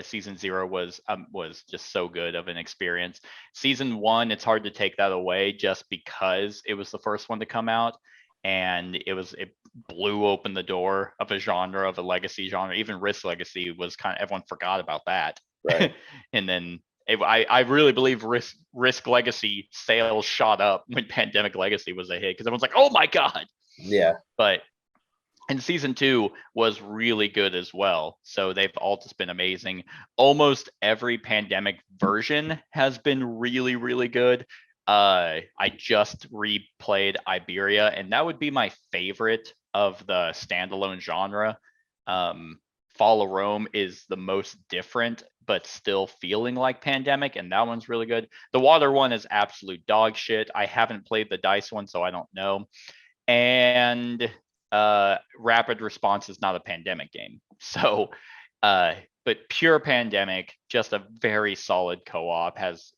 season 0 was just so good of an experience. Season 1, it's hard to take that away just because it was the first one to come out, and it blew open the door of a genre, of a legacy genre. Even Risk Legacy was kind of, everyone forgot about that. Right. And then I really believe Risk Legacy sales shot up when Pandemic Legacy was a hit because everyone's like, oh my god. Yeah. But and season 2 was really good as well. So they've all just been amazing. Almost every pandemic version has been really, really good. I just replayed Iberia, and that would be my favorite of the standalone genre. Fall of Rome is the most different, but still feeling like pandemic, and that one's really good. The water one is absolute dog shit. I haven't played the dice one, so I don't know. And rapid response is not a pandemic game. So but pure pandemic, just a very solid co-op, has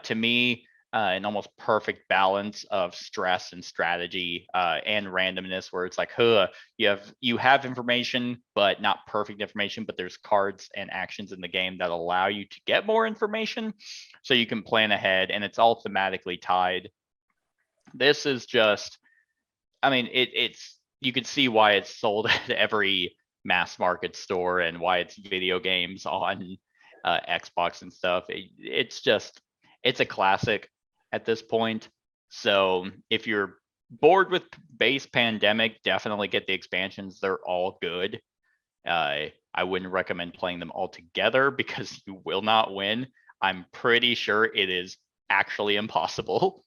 to me an almost perfect balance of stress and strategy and randomness, where it's like, you have information but not perfect information, but there's cards and actions in the game that allow you to get more information so you can plan ahead, and it's all thematically tied. This is just, I mean, it's you can see why it's sold at every mass market store and why it's video games on Xbox and stuff. It's a classic at this point. So if you're bored with base pandemic, definitely get the expansions. They're all good. I wouldn't recommend playing them all together because you will not win. I'm pretty sure it is actually impossible.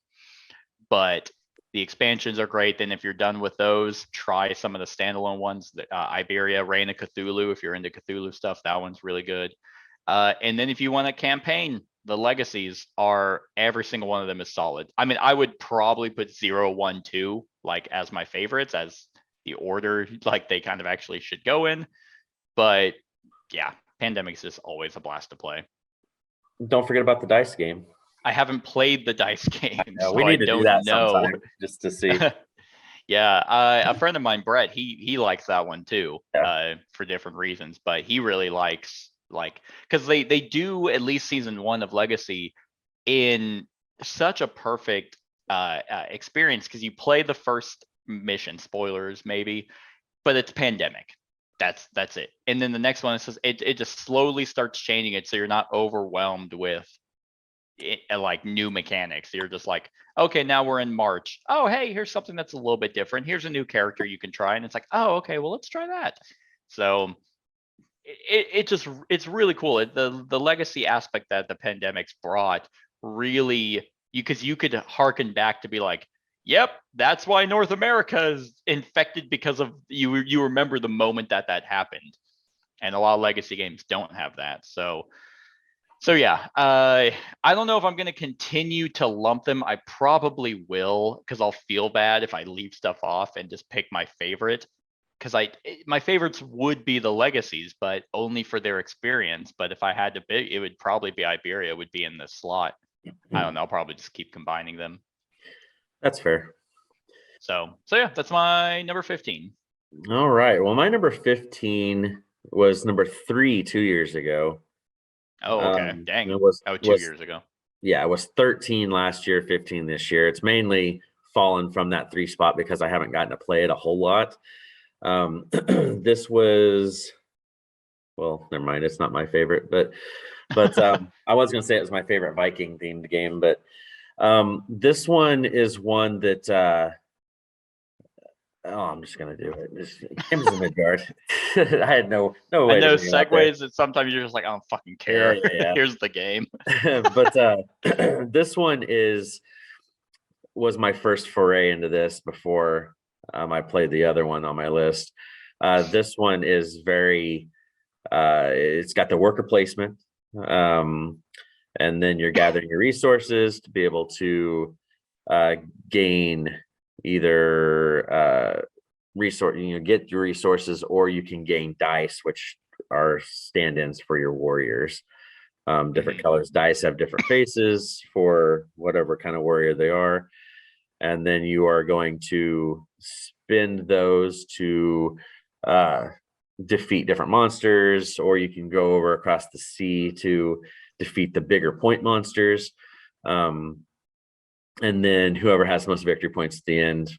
But the expansions are great. Then if you're done with those, try some of the standalone ones. Iberia, Reign of Cthulhu, if you're into Cthulhu stuff, that one's really good. And then if you want a campaign, the legacies are, every single one of them is solid. I mean, I would probably put 0, 1, 2 like as my favorites, as the order like they kind of actually should go in. But yeah, Pandemic's just always a blast to play. Don't forget about the dice game. I haven't played the dice game, so we need to I don't do that know. sometime just to see. Yeah, a friend of mine, Brett, he likes that one too, Yeah. for different reasons, but he really likes like, because they do at least season 1 of Legacy in such a perfect experience, because you play the first mission, spoilers maybe, but it's pandemic. That's it. And then the next one, it says it just slowly starts changing it, so you're not overwhelmed with like new mechanics. You're just like, okay, now we're in March. Oh, hey, here's something that's a little bit different. Here's a new character you can try, and it's like, oh, okay, well, let's try that. So it's really cool. The legacy aspect that the pandemic's brought really, because you could harken back to be like, yep, that's why North America is infected, because of you remember the moment that happened. And a lot of legacy games don't have that. So yeah, I don't know if I'm going to continue to lump them. I probably will, because I'll feel bad if I leave stuff off and just pick my favorite. Because my favorites would be the legacies, but only for their experience. But if I had to pick, it would probably be Iberia would be in this slot. I don't know. I'll probably just keep combining them. That's fair. So yeah, that's my number 15. All right. Well, my number 15 was number 3 2 years ago. Oh, okay. Dang. It was 2 years ago. Yeah, it was 13 last year, 15 this year. It's mainly fallen from that 3 spot because I haven't gotten to play it a whole lot. This was, well, never mind. It's not my favorite, but I was going to say it was my favorite Viking themed game, but this one is one that I'm just gonna do it. Games in Midgard. I had no way. I know to segues that sometimes you're just like, I don't fucking care. Yeah. Here's the game. But this one was my first foray into this before I played the other one on my list. This one is very. It's got the worker placement, and then you're gathering your resources to be able to gain either get your resources, or you can gain dice, which are stand-ins for your warriors. Different colors dice have different faces for whatever kind of warrior they are, and then you are going to spend those to defeat different monsters, or you can go over across the sea to defeat the bigger point monsters. And then whoever has the most victory points at the end,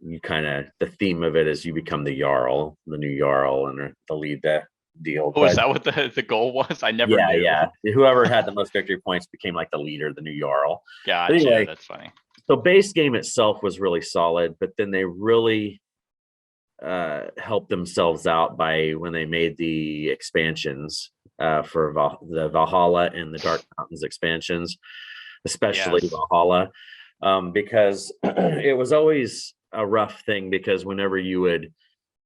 you the theme of it is you become the Jarl, the new Jarl, and the lead the deal. Oh, is that what the goal was? I never knew. Yeah. Whoever had the most victory points became like the leader, the new Jarl. Gotcha. Anyway, that's funny. So base game itself was really solid, but then they really helped themselves out by when they made the expansions for the Valhalla and the Dark Mountains expansions, especially Valhalla, because it was always a rough thing, because whenever you would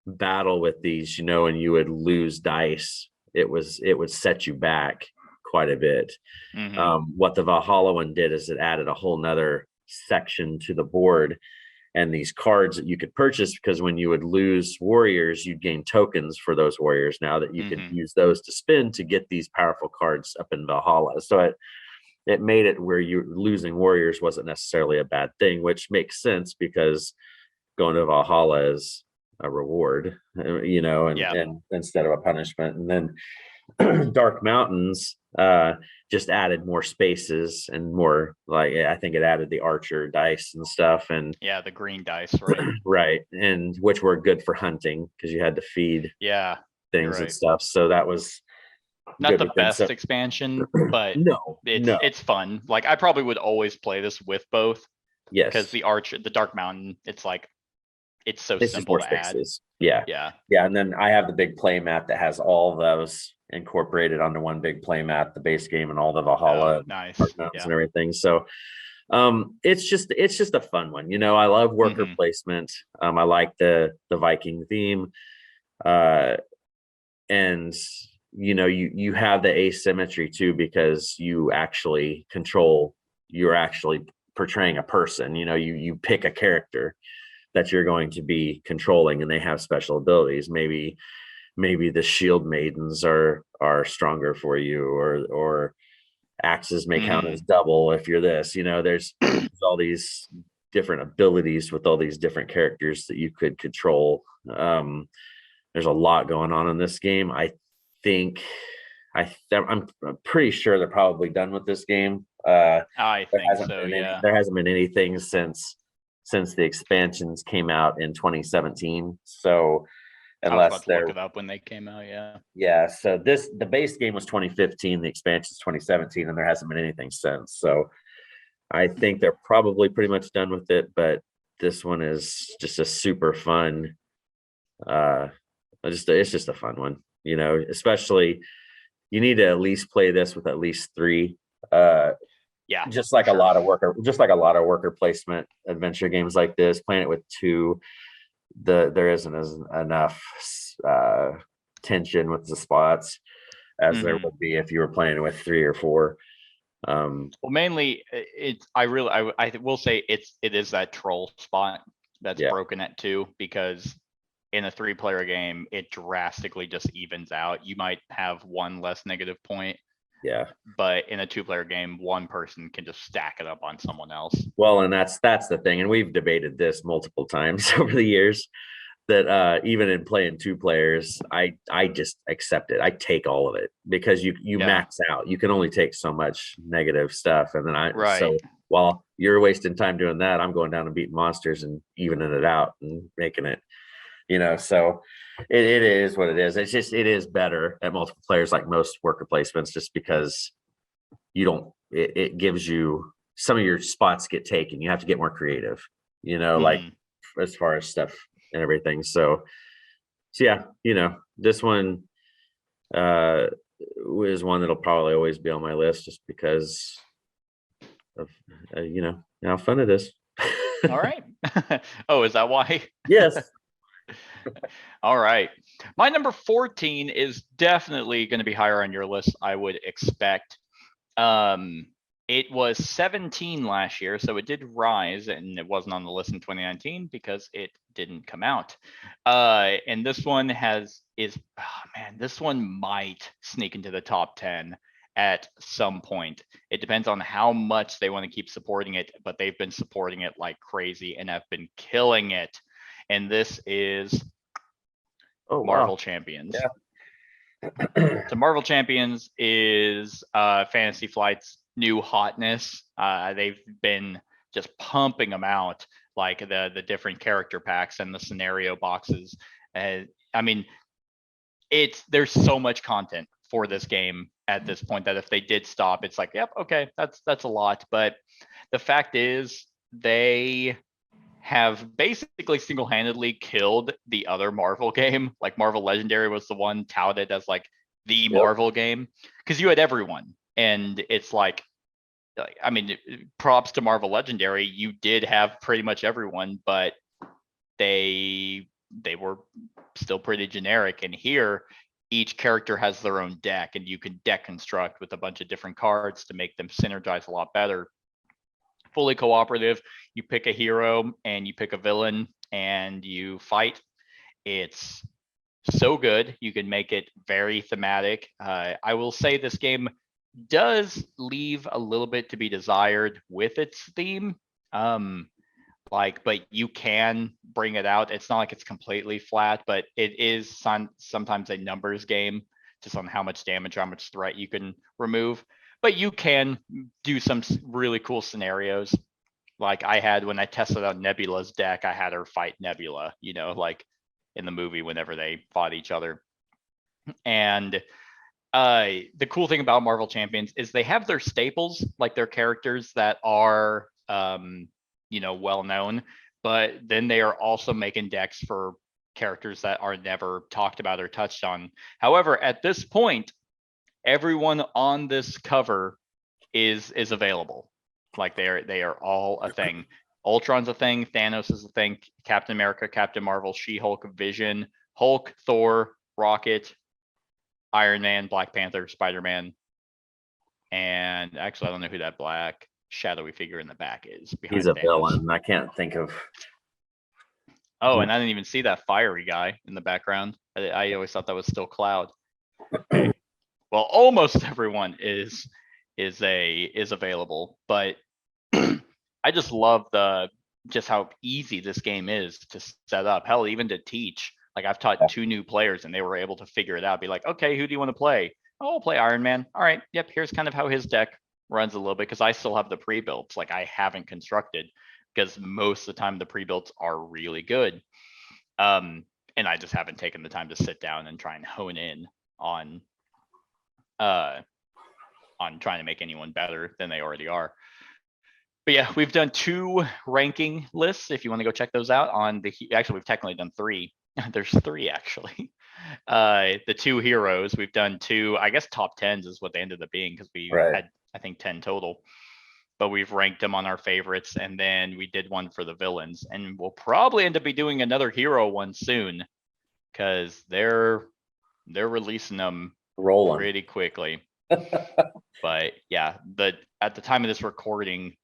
battle with these, and you would lose dice, it would set you back quite a bit. What the Valhalla one did is it added a whole nother section to the board, and these cards that you could purchase, because when you would lose warriors, you'd gain tokens for those warriors now that you could use those to spend to get these powerful cards up in Valhalla. So it made it where you losing warriors wasn't necessarily a bad thing, which makes sense because going to Valhalla is a reward, and instead of a punishment. And then Dark Mountains just added more spaces and more, like, I think it added the archer dice and stuff, and the green dice, right? right, and which were good for hunting because you had to feed things and stuff. So that was not the best expansion, but it's fun. Like, I probably would always play this with both. Yes, because the Dark Mountain, it's like, it's so simple to add. Yeah. And then I have the big play mat that has all those incorporated onto one big play mat, the base game and all the Valhalla nice and everything. So it's just a fun one. I love worker placement. I like the Viking theme, and you have the asymmetry too, because you're actually portraying a person. You pick a character that you're going to be controlling, and they have special abilities. Maybe the shield maidens are stronger for you, or axes may count as double if you're this. There's all these different abilities with all these different characters that you could control. There's a lot going on in this game. I think I'm pretty sure they're probably done with this game. I think so, yeah. There hasn't been anything since the expansions came out in 2017. So I was unless about to look they're it up when they came out, yeah. yeah, so the base game was 2015, the expansion's 2017, and there hasn't been anything since. So I think they're probably pretty much done with it, but this one is just a super fun. It's just a fun one, you know. Especially you need to at least play this with at least 3. Yeah, just like for a lot of worker placement adventure games like this. Playing it with 2, there isn't enough tension with the spots as there would be if you were playing with 3 or 4. Well, mainly I will say it is that troll spot that's broken at 2, because in a 3-player game, it drastically just evens out. You might have 1 less negative point. Yeah. But in a 2-player game, 1 person can just stack it up on someone else. Well, and that's the thing. And we've debated this multiple times over the years, that even in playing 2 players, I just accept it. I take all of it because you max out. You can only take so much negative stuff. And then so while you're wasting time doing that, I'm going down and beating monsters and evening it out and making it, you know. So it is what it is. It's just, it is better at multiple players, like most worker placements, just because it gives you, some of your spots get taken. You have to get more creative, you know, like as far as stuff and everything. So yeah, you know, this one is one that'll probably always be on my list, just because of you know, how fun it is. All right. Oh, is that why? Yes. All right. My number 14 is definitely going to be higher on your list, I would expect. It was 17 last year, so it did rise, and it wasn't on the list in 2019 because it didn't come out. And this one this one might sneak into the top 10 at some point. It depends on how much they want to keep supporting it, but they've been supporting it like crazy and have been killing it. And this is Marvel Champions. Yeah. So Marvel Champions is Fantasy Flight's new hotness. They've been just pumping them out, like the different character packs and the scenario boxes. I mean, there's so much content for this game at this point that if they did stop, it's like, yep, okay, that's a lot. But the fact is, they have basically single-handedly killed the other Marvel game. Like Marvel Legendary was the one touted as like the Marvel game, because you had everyone, and it's like, I mean, props to Marvel Legendary, you did have pretty much everyone, but they were still pretty generic. And here, each character has their own deck, and you can deck construct with a bunch of different cards to make them synergize a lot better. Fully cooperative. You pick a hero and you pick a villain and you fight. It's so good. You can make it very thematic. I will say this game does leave a little bit to be desired with its theme. But you can bring it out. It's not like it's completely flat, but it is sometimes a numbers game, just on how much damage, how much threat you can remove. But you can do some really cool scenarios. Like I had when I tested out Nebula's deck, I had her fight Nebula, you know, like in the movie whenever they fought each other. And the cool thing about Marvel Champions is they have their staples, like their characters that are, well known, but then they are also making decks for characters that are never talked about or touched on. However, at this point, everyone on this cover is available. Like they are all a thing. Ultron's a thing, Thanos is a thing, Captain America, Captain Marvel, She-Hulk, Vision, Hulk, Thor, Rocket, Iron Man, Black Panther, Spider-Man, and actually I don't know who that black shadowy figure in the back is. He's a villain. I can't think of. Oh, and I didn't even see that fiery guy in the background. I always thought that was still Cloud. Okay. Well, almost everyone is available, but I just love just how easy this game is to set up. Hell, even to teach. Like I've taught 2 new players and they were able to figure it out. Be like, okay, who do you want to play? Oh, I'll play Iron Man. All right. Yep. Here's kind of how his deck runs a little bit because I still have the pre-builds. Like I haven't constructed because most of the time the pre-builds are really good. And I just haven't taken the time to sit down and try and hone in on trying to make anyone better than they already are. But yeah, we've done 2 ranking lists. If you want to go check those out on actually, we've technically done 3. There's 3 actually. The 2 heroes, we've done 2, I guess top 10s is what they ended up being because we had, I think, 10 total. But we've ranked them on our favorites, and then we did one for the villains, and we'll probably end up doing another hero one soon because they're releasing them Rolling pretty quickly. But yeah, at the time of this recording,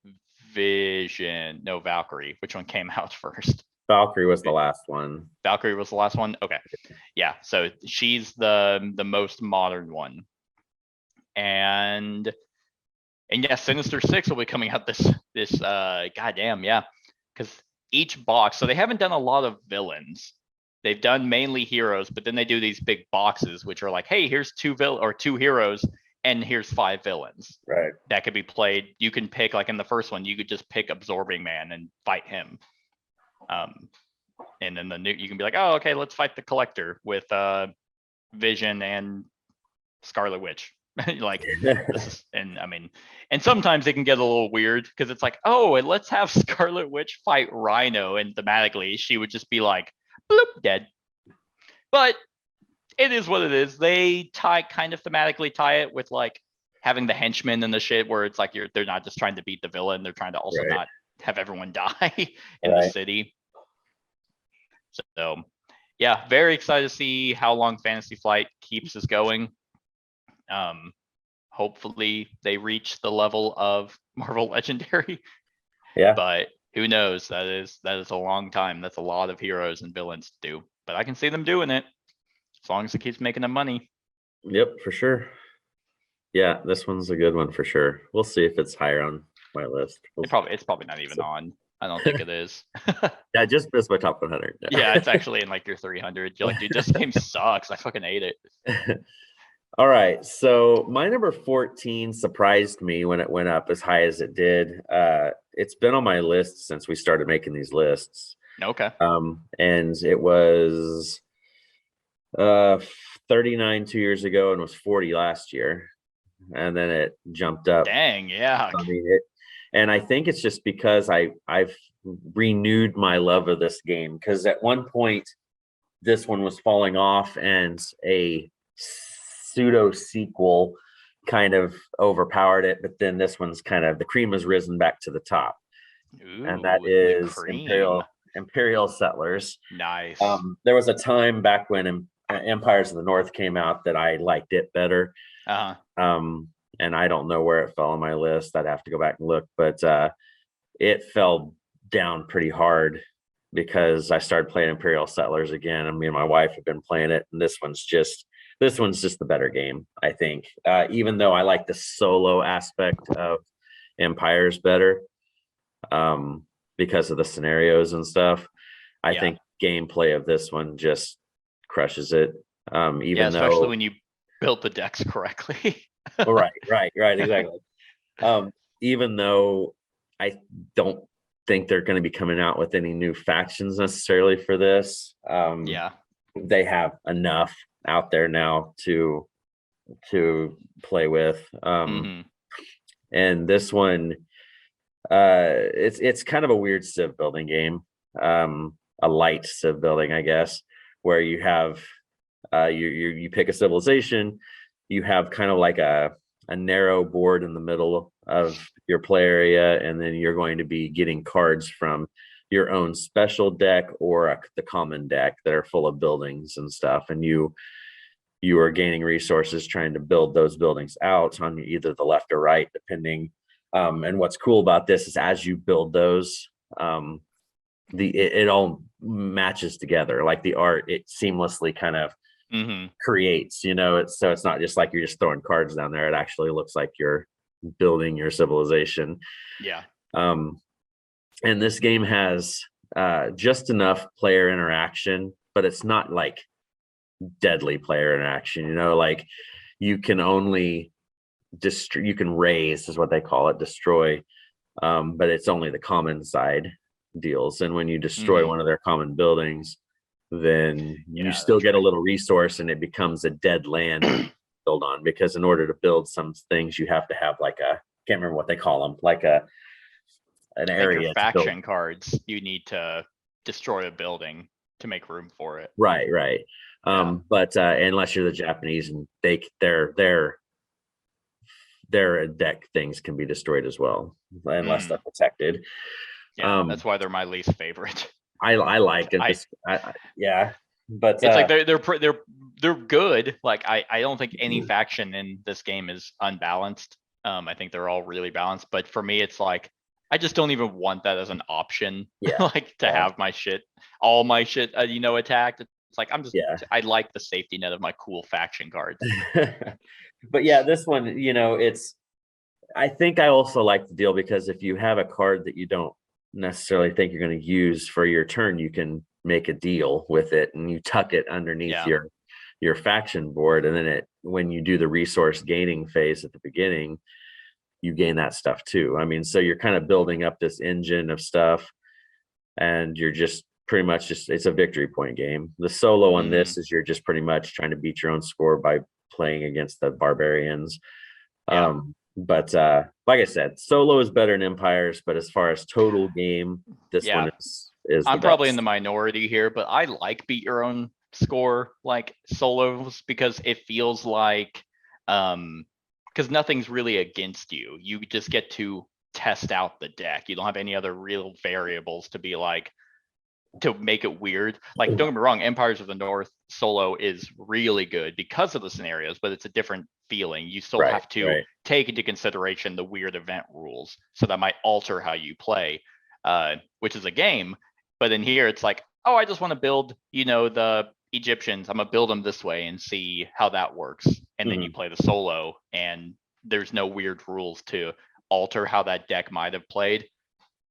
Valkyrie, which one came out first? Valkyrie was the last one. Valkyrie was the last one. Okay, yeah. So she's the most modern one, and yeah, Sinister 6 will be coming out this goddamn yeah, because each box. So they haven't done a lot of villains. They've done mainly heroes, but then they do these big boxes, which are like, hey, here's 2 heroes, and here's 5 villains. Right. That could be played. You can pick, like in the first one, you could just pick Absorbing Man and fight him. And then you can be like, oh, okay, let's fight the Collector with Vision and Scarlet Witch. Like this is, and I mean, and sometimes it can get a little weird because it's like, oh, and let's have Scarlet Witch fight Rhino, and thematically she would just be like, bloop, dead. But it is what it is. They kind of thematically tie it with like having the henchmen and the shit where it's like they're not just trying to beat the villain, they're trying to also not have everyone die in the city. So yeah, very excited to see how long Fantasy Flight keeps us going. Hopefully they reach the level of Marvel Legendary. Yeah. But who knows? That is a long time. That's a lot of heroes and villains to do. But I can see them doing it as long as it keeps making them money. Yep, for sure. Yeah, this one's a good one for sure. We'll see if it's higher on my list. It's probably not even on. I don't think it is. Yeah, I just missed my top 100. Yeah, it's actually in like your 300. You're like, dude, this game sucks. I fucking hate it. All right, so my number 14 surprised me when it went up as high as it did. It's been on my list since we started making these lists. Okay. And it was 39 2 years ago and was 40 last year, and then it jumped up. Dang, yeah. I mean, and I think it's just because I've renewed my love of this game, because at one point this one was falling off and a pseudo sequel kind of overpowered it, but then this one's kind of, the cream has risen back to the top. Ooh, and that is Imperial Settlers. Nice. There was a time back when Empires of the North came out that I liked it better. And I don't know where it fell on my list. I'd have to go back and look, but it fell down pretty hard because I started playing Imperial Settlers again, and me and my wife have been playing it, and this one's just the better game, I think. Even though I like the solo aspect of Empires better, because of the scenarios and stuff, I think gameplay of this one just crushes it. Especially when you built the decks correctly. Right, exactly. Even though I don't think they're going to be coming out with any new factions necessarily for this, they have enough out there now to play with. And this one, it's kind of a weird civ building game, a light civ building, I guess, where you have you pick a civilization. You have kind of like a narrow board in the middle of your play area, and then you're going to be getting cards from your own special deck or the common deck that are full of buildings and stuff, and you are gaining resources trying to build those buildings out on either the left or right, depending. And what's cool about this is as you build those, it all matches together. Like the art, it seamlessly kind of creates, it's not just like you're just throwing cards down there. It actually looks like you're building your civilization. And this game has just enough player interaction, but it's not like deadly player interaction. Like you can only destroy, you can raise is what they call it, destroy, but it's only the common side deals. And when you destroy one of their common buildings, then you still get a little resource, and it becomes a dead land to build on, because in order to build some things you have to have like a, can't remember what they call them, like an Like area your to build. faction cards, you need to destroy a building to make room for it. Right. Yeah. But unless you're the Japanese, and their deck things can be destroyed as well, unless they're protected. Yeah, that's why they're my least favorite. I like it. Yeah, but it's like they're good. Like I don't think any faction in this game is unbalanced. I think they're all really balanced. But for me, it's like I just don't even want that as an option. Yeah. Like to have my shit, all my shit, attacked. It's like I like the safety net of my cool faction cards. But yeah, this one, I think I also like the deal, because if you have a card that you don't necessarily think you're going to use for your turn, you can make a deal with it and you tuck it underneath your faction board, and then when you do the resource gaining phase at the beginning, you gain that stuff too. I mean, so you're kind of building up this engine of stuff, and you're just pretty much it's a victory point game. The solo on this is you're just pretty much trying to beat your own score by playing against the barbarians. But like I said, solo is better than Empires, but as far as total game, this one is I'm probably in the minority here, but I like beat your own score like solos, because it feels like because nothing's really against you. You just get to test out the deck. You don't have any other real variables to be like to make it weird. Like, don't get me wrong, Empires of the North solo is really good because of the scenarios, but it's a different feeling. You still have to take into consideration the weird event rules, so that might alter how you play, which is a game. But in here, it's like, oh, I just want to build, the Egyptians. I'm gonna build them this way and see how that works. And then you play the solo, and there's no weird rules to alter how that deck might have played.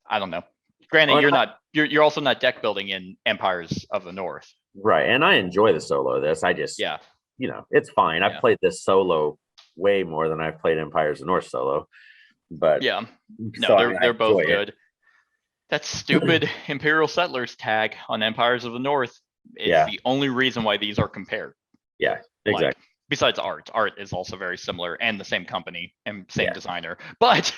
I don't know. Granted, you're also not deck building in Empires of the North. Right. And I enjoy the solo of this. I just, it's fine. I've played this solo way more than I've played Empires of the North solo. But they're both good. That stupid Imperial Settlers tag on Empires of the North is the only reason why these are compared. Yeah, exactly. Like, besides art is also very similar, and the same company and same designer. But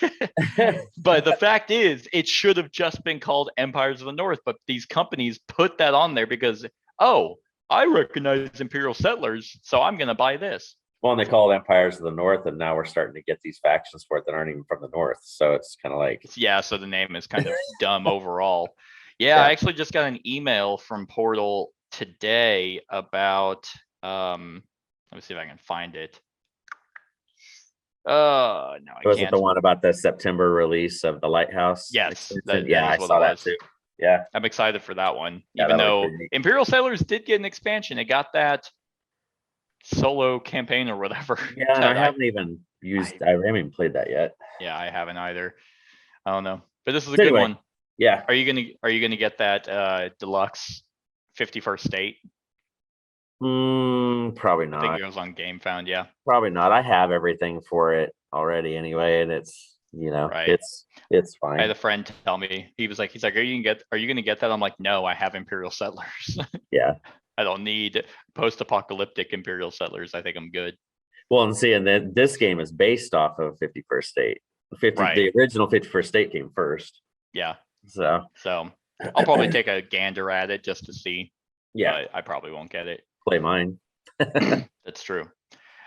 but the fact is, it should have just been called Empires of the North. But these companies put that on there because, I recognize Imperial Settlers, so I'm going to buy this. Well, and they call it Empires of the North, and now we're starting to get these factions for it that aren't even from the North. So it's kind of like... Yeah, so the name is kind of dumb overall. Yeah, I actually just got an email from Portal today about... let me see if I can find it. No, I can't. Was it the one about the September release of the Lighthouse? Yes. I saw that too. Yeah. I'm excited for that one. Even though Imperial Settlers did get an expansion. It got that solo campaign or whatever. Yeah, and I haven't even played that yet. Yeah, I haven't either. I don't know. But this is a good one. Yeah. Are you gonna get that deluxe 51st State? Probably not. I think it was on GameFound. Yeah, probably not. I have everything for it already anyway, and it's it's fine. I had a friend tell me, he's like, are you gonna get that? I'm like, no, I have Imperial Settlers. Yeah, I don't need post-apocalyptic Imperial Settlers. I think I'm good. Well, and see, and then this game is based off of 51st State. The original 51st State came first. Yeah. So I'll probably take a gander at it just to see. Yeah, but I probably won't get it. Play mine. That's true.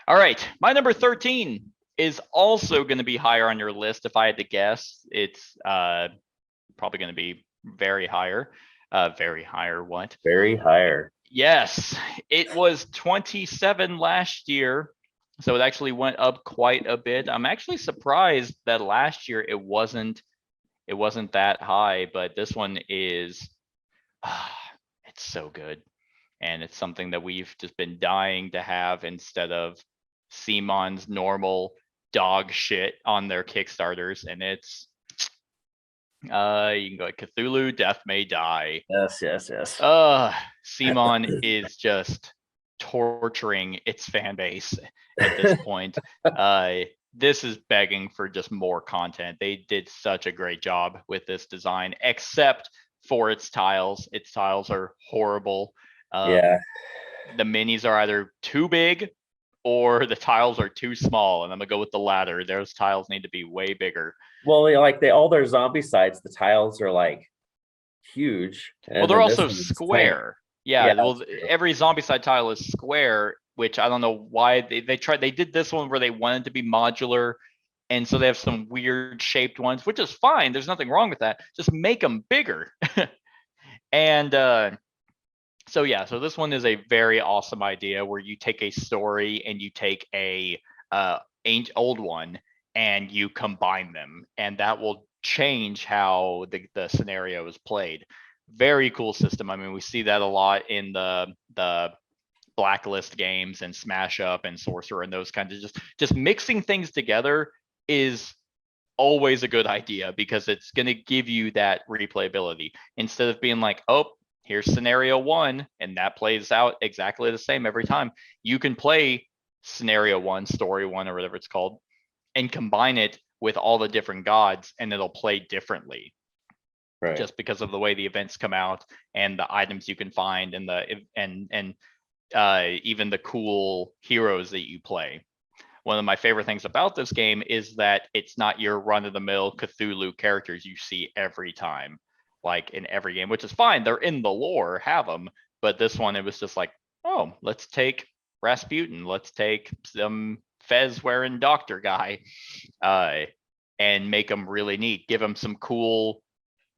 All right, my number 13 is also going to be higher on your list. If I had to guess, it's probably going to be very higher. Very higher. What? Very higher. Yes, it was 27 last year, so it actually went up quite a bit. I'm actually surprised that last year it wasn't that high, but this one is. It's so good. And it's something that we've just been dying to have instead of Simon's normal dog shit on their Kickstarters. And it's you can go like Cthulhu, Death May Die. Yes. Simon is just torturing its fan base at this point. This is begging for just more content. They did such a great job with this design, except for its tiles. Its tiles are horrible. Yeah. The minis are either too big or the tiles are too small, and I'm gonna go with the latter. Those tiles need to be way bigger. Well, all their zombie sites, the tiles are like huge. Well, they're also square. Yeah, well, every zombie side tile is square, which I don't know why they tried. They did this one where they wanted to be modular, and so they have some weird shaped ones, which is fine. There's nothing wrong with that. Just make them bigger. And so yeah, so this one is a very awesome idea where you take a story and you take a old one and you combine them, and that will change how the scenario is played. Very cool system. I mean, we see that a lot in the Blacklist games and Smash Up and Sorcerer and those kinds of just mixing things together is always a good idea because it's going to give you that replayability instead of being like, oh, here's scenario 1 and that plays out exactly the same every time. You can play scenario 1, story 1, or whatever it's called, and combine it with all the different gods and it'll play differently. Right. Just because of the way the events come out and the items you can find and even the cool heroes that you play. One of my favorite things about this game is that it's not your run-of-the-mill Cthulhu characters you see every time, like in every game, which is fine. They're in the lore, have them. But this one, it was just like, oh, let's take Rasputin. Let's take some fez-wearing doctor guy and make them really neat. Give them some cool,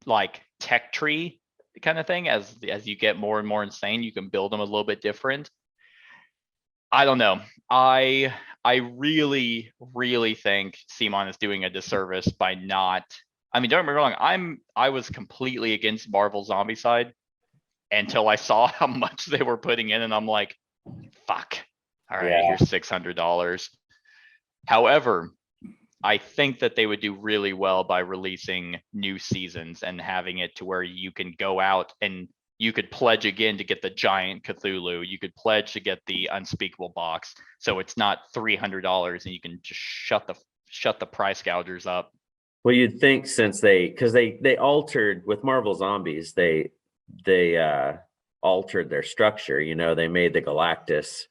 like, tech tree kind of thing. As you get more and more insane, you can build them a little bit different. I don't know. I really, really think Simon is doing a disservice by not. I mean, don't get me wrong. I was completely against Marvel Zombicide until I saw how much they were putting in, and I'm like, fuck. All right, here's $600. However, I think that they would do really well by releasing new seasons and having it to where you can go out and you could pledge again to get the giant Cthulhu. You could pledge to get the unspeakable box. So it's not $300 and you can just shut the price gougers up. Well, you'd think since they altered with Marvel Zombies, they altered their structure. You know, they made the Galactus.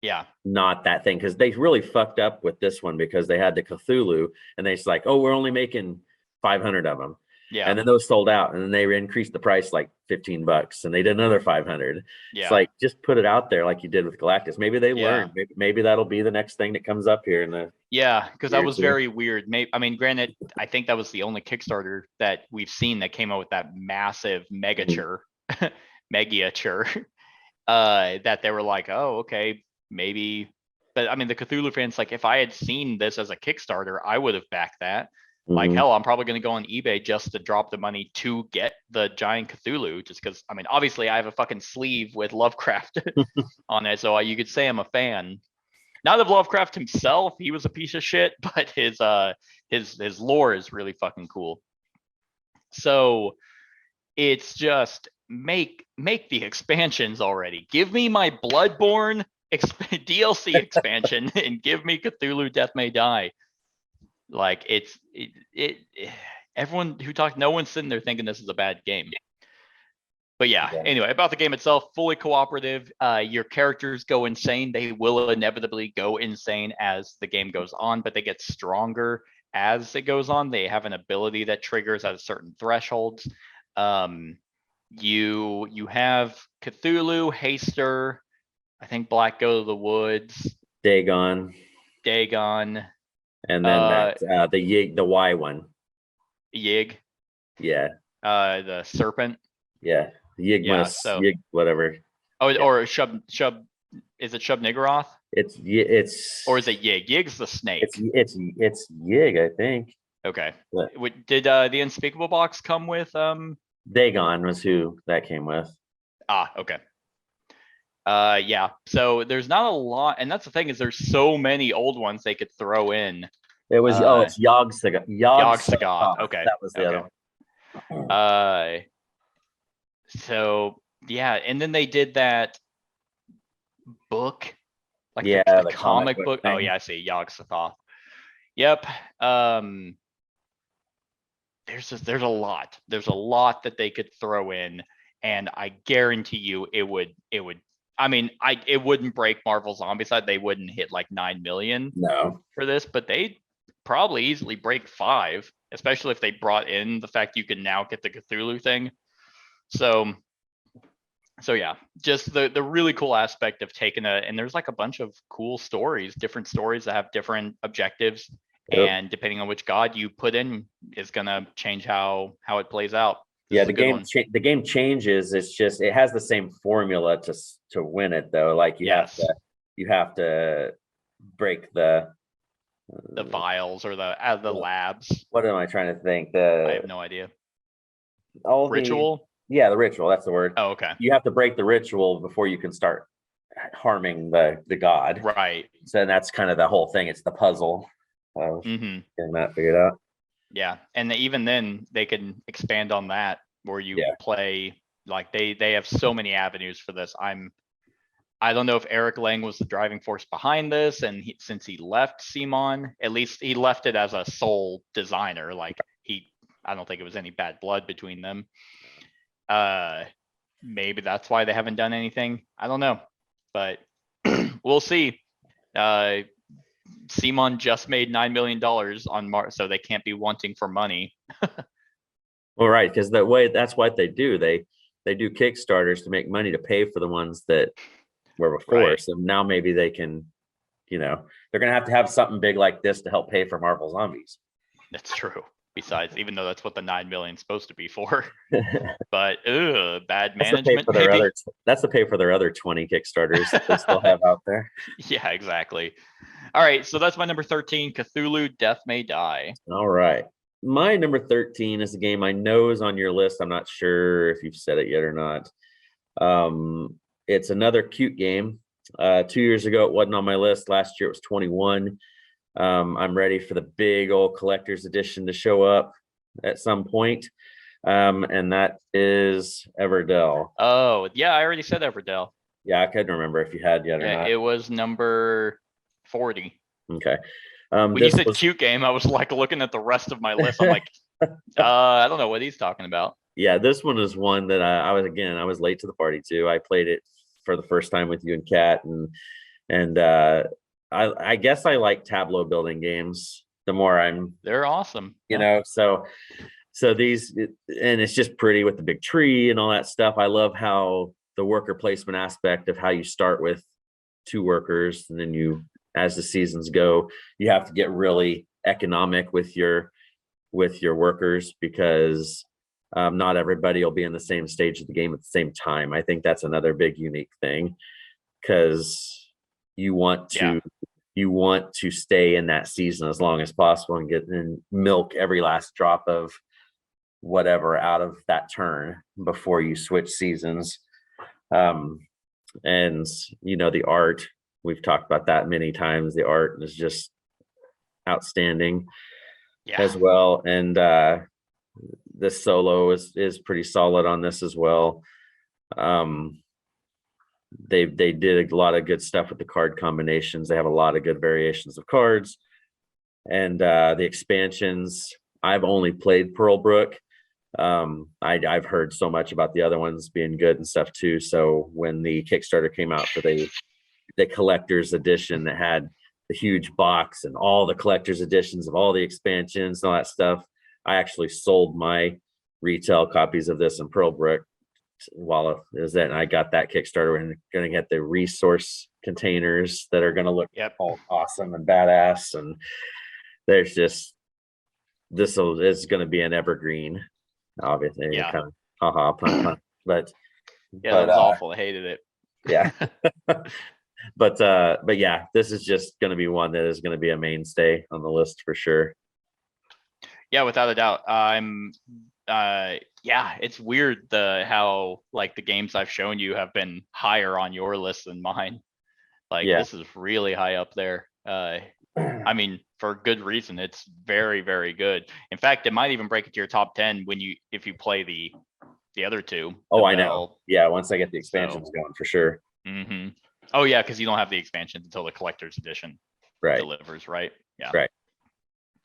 Yeah. Not that thing, because they really fucked up with this one because they had the Cthulhu and they just like, oh, we're only making 500 of them. Yeah. And then those sold out and then they increased the price like $15 and they did another 500. Yeah. It's like, just put it out there like you did with Galactus. Maybe they learned. Maybe that'll be the next thing that comes up here in the. Yeah, because that was very weird. I mean, granted, I think that was the only Kickstarter that we've seen that came out with that massive megature, megature, that they were like, oh, okay. Maybe, but I mean, the Cthulhu fans, like, if I had seen this as a Kickstarter, I would have backed that. Like, hell, I'm probably going to go on eBay just to drop the money to get the giant Cthulhu, just because, I mean, obviously I have a fucking sleeve with Lovecraft on it, so you could say I'm a fan. Not of Lovecraft himself, he was a piece of shit, but his lore is really fucking cool. So it's just make the expansions already. Give me my Bloodborne DLC expansion and give me Cthulhu Death May Die. Like, everyone who talked, no one's sitting there thinking this is a bad game. But yeah, anyway, about the game itself, fully cooperative. Your characters go insane. They will inevitably go insane as the game goes on, but they get stronger as it goes on. They have an ability that triggers at certain thresholds. You have Cthulhu, Haster, I think Black Go to the Woods, Dagon, and then the Yig, the Y one. Yig. Yeah. The serpent. Yeah. Yig, whatever. Oh, yeah. Or Shub. Is it Shub Niggurath? It's. Or is it Yig? Yig's the snake. It's Yig, I think. Okay. What, did the Unspeakable box come with? Dagon was who that came with. Ah, okay. Yeah, so there's not a lot, and that's the thing, is there's so many old ones they could throw in. It was it's Yog-Sothoth. Yog-Sothoth. Okay, that was the other one. So yeah, and then they did that book, like Yeah, the the comic book. Oh thing. yeah, I see Yogg Sothoth. Yep. There's a lot. There's a lot that they could throw in, and I guarantee you it would. I mean, it wouldn't break Marvel Zombicide. They wouldn't hit like 9 million No. for this, but they'd probably easily break 5, especially if they brought in the fact you can now get the Cthulhu thing. So yeah, just the really cool aspect of taking and there's like a bunch of cool stories, different stories that have different objectives. Yep. And depending on which god you put in is gonna change how it plays out. This Yeah, is a good one. the game changes. It's just it has the same formula to win it though. Like you have to break the vials or the labs. What am I trying to think? I have no idea. Ritual? Yeah, the ritual. That's the word. Oh, okay. You have to break the ritual before you can start harming the god. Right. So that's kind of the whole thing. It's the puzzle of getting that figured out. Yeah, and even then they can expand on that where you play like they have so many avenues for this. I don't know if Eric Lang was the driving force behind this, and since he left CMON, at least he left it as a sole designer. Like I don't think it was any bad blood between them. Maybe that's why they haven't done anything. I don't know, but we'll see. CMON just made $9 million on Mars, so they can't be wanting for money. Well, right, because that's what they do. They do Kickstarters to make money to pay for the ones that were before. Right. So now maybe they can, they're gonna have to have something big like this to help pay for Marvel Zombies. That's true. Besides, even though that's what the 9 million is supposed to be for, but bad management. That's to pay for their other 20 Kickstarters that they still have out there. Yeah, exactly. All right, so that's my number 13, Cthulhu: Death May Die. All right, my number 13 is a game I know is on your list. I'm not sure if you've said it yet or not. It's another cute game. 2 years ago, it wasn't on my list. Last year, it was 21. I'm ready for the big old collector's edition to show up at some point. And that is Everdell. Oh, yeah, I already said Everdell. Yeah, I couldn't remember if you had yet or not. It was number 40. Okay. When you said cute game, I was like looking at the rest of my list. I'm like, I don't know what he's talking about. Yeah, this one is one that I was late to the party too. I played it for the first time with you and Kat, and I guess I like tableau building games. The more they're awesome. So these, and it's just pretty with the big tree and all that stuff. I love how the worker placement aspect of how you start with 2 workers, and then as the seasons go, you have to get really economic with your workers, because not everybody will be in the same stage of the game at the same time. I think that's another big unique thing, because you want to stay in that season as long as possible and milk every last drop of whatever out of that turn before you switch seasons. And the art, we've talked about that many times. The art is just outstanding as well. And the solo is pretty solid on this as well. They did a lot of good stuff with the card combinations. They have a lot of good variations of cards, and the expansions. I've only played Pearlbrook. I've heard so much about the other ones being good and stuff too. So when the Kickstarter came out for the collector's edition that had the huge box and all the collector's editions of all the expansions and all that stuff, I actually sold my retail copies of this in Pearlbrook while it was that, and I got that Kickstarter, and going to get the resource containers that are going to look all awesome and badass. And there's just, this is going to be an evergreen, obviously. Yeah. Kind of haha, pun. But that was awful. I hated it. Yeah. But yeah, this is just going to be one that is going to be a mainstay on the list for sure. Yeah, without a doubt. It's weird how like the games I've shown you have been higher on your list than mine. This is really high up there. I mean, for good reason. It's very, very good. In fact, it might even break into your top 10 if you play the other 2. Oh, I know. Yeah, once I get the expansions going, for sure. Mm-hmm. Oh yeah, because you don't have the expansion until the collector's edition Right. delivers, right? Yeah. Right.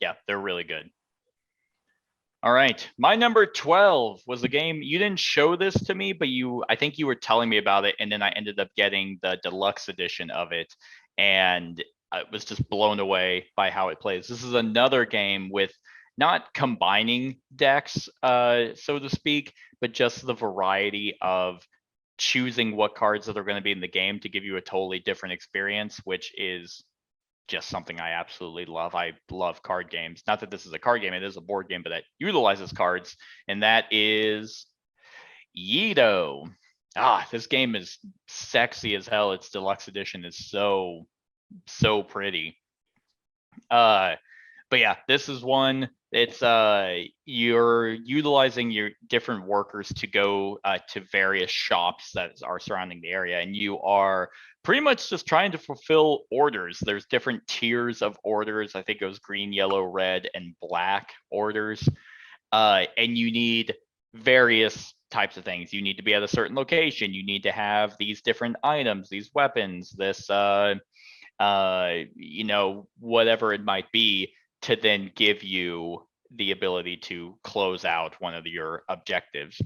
Yeah, they're really good. All right, my number 12 was a game you didn't show this to me, but I think you were telling me about it, and then I ended up getting the deluxe edition of it, and I was just blown away by how it plays. This is another game with not combining decks, so to speak, but just the variety of choosing what cards that are going to be in the game to give you a totally different experience, which is just something I absolutely love. I love card games. Not that this is a card game, it is a board game, but that utilizes cards, and that is Yido. This game is sexy as hell. Its deluxe edition is so pretty. But yeah, this is one. It's you're utilizing your different workers to go to various shops that are surrounding the area, and you are pretty much just trying to fulfill orders. There's different tiers of orders. I think it was green, yellow, red, and black orders. And you need various types of things. You need to be at a certain location. You need to have these different items, these weapons, this whatever it might be, to then give you the ability to close out one of your objectives.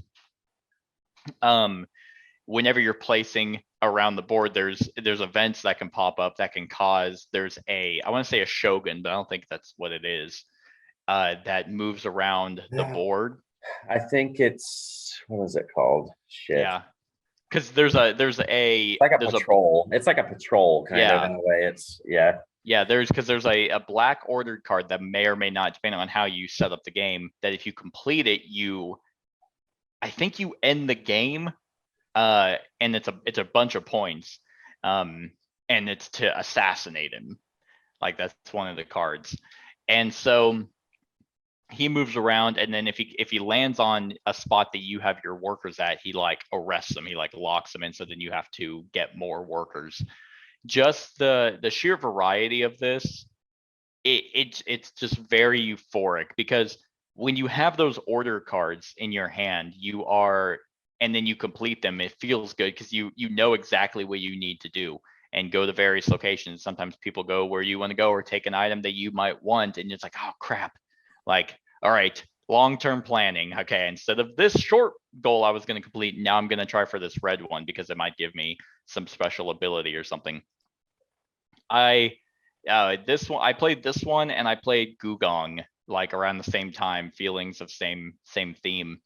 Whenever you're placing around the board, there's events that can pop up that can cause, I want to say a shogun, but I don't think that's what it is, that moves around the board. I think it's, what is it called? Shit. Yeah. Because there's like a patrol. It's like a patrol kind of in a way. It's there's a black ordered card that may or may not, depending on how you set up the game, that if you complete it, I think you end the game, and it's a bunch of points, and it's to assassinate him. Like, that's one of the cards, and so he moves around, and then if he lands on a spot that you have your workers at, he like arrests them, he like locks them in, so then you have to get more workers. Just the sheer variety of this, it's just very euphoric, because when you have those order cards in your hand, and then you complete them, it feels good because you know exactly what you need to do and go to various locations. Sometimes people go where you want to go or take an item that you might want, and it's like, oh crap. Like, all right, long-term planning. Okay, instead of this short goal I was going to complete, now I'm going to try for this red one because it might give me some special ability or something. I played this one, and I played Gugong like around the same time, feelings of same theme.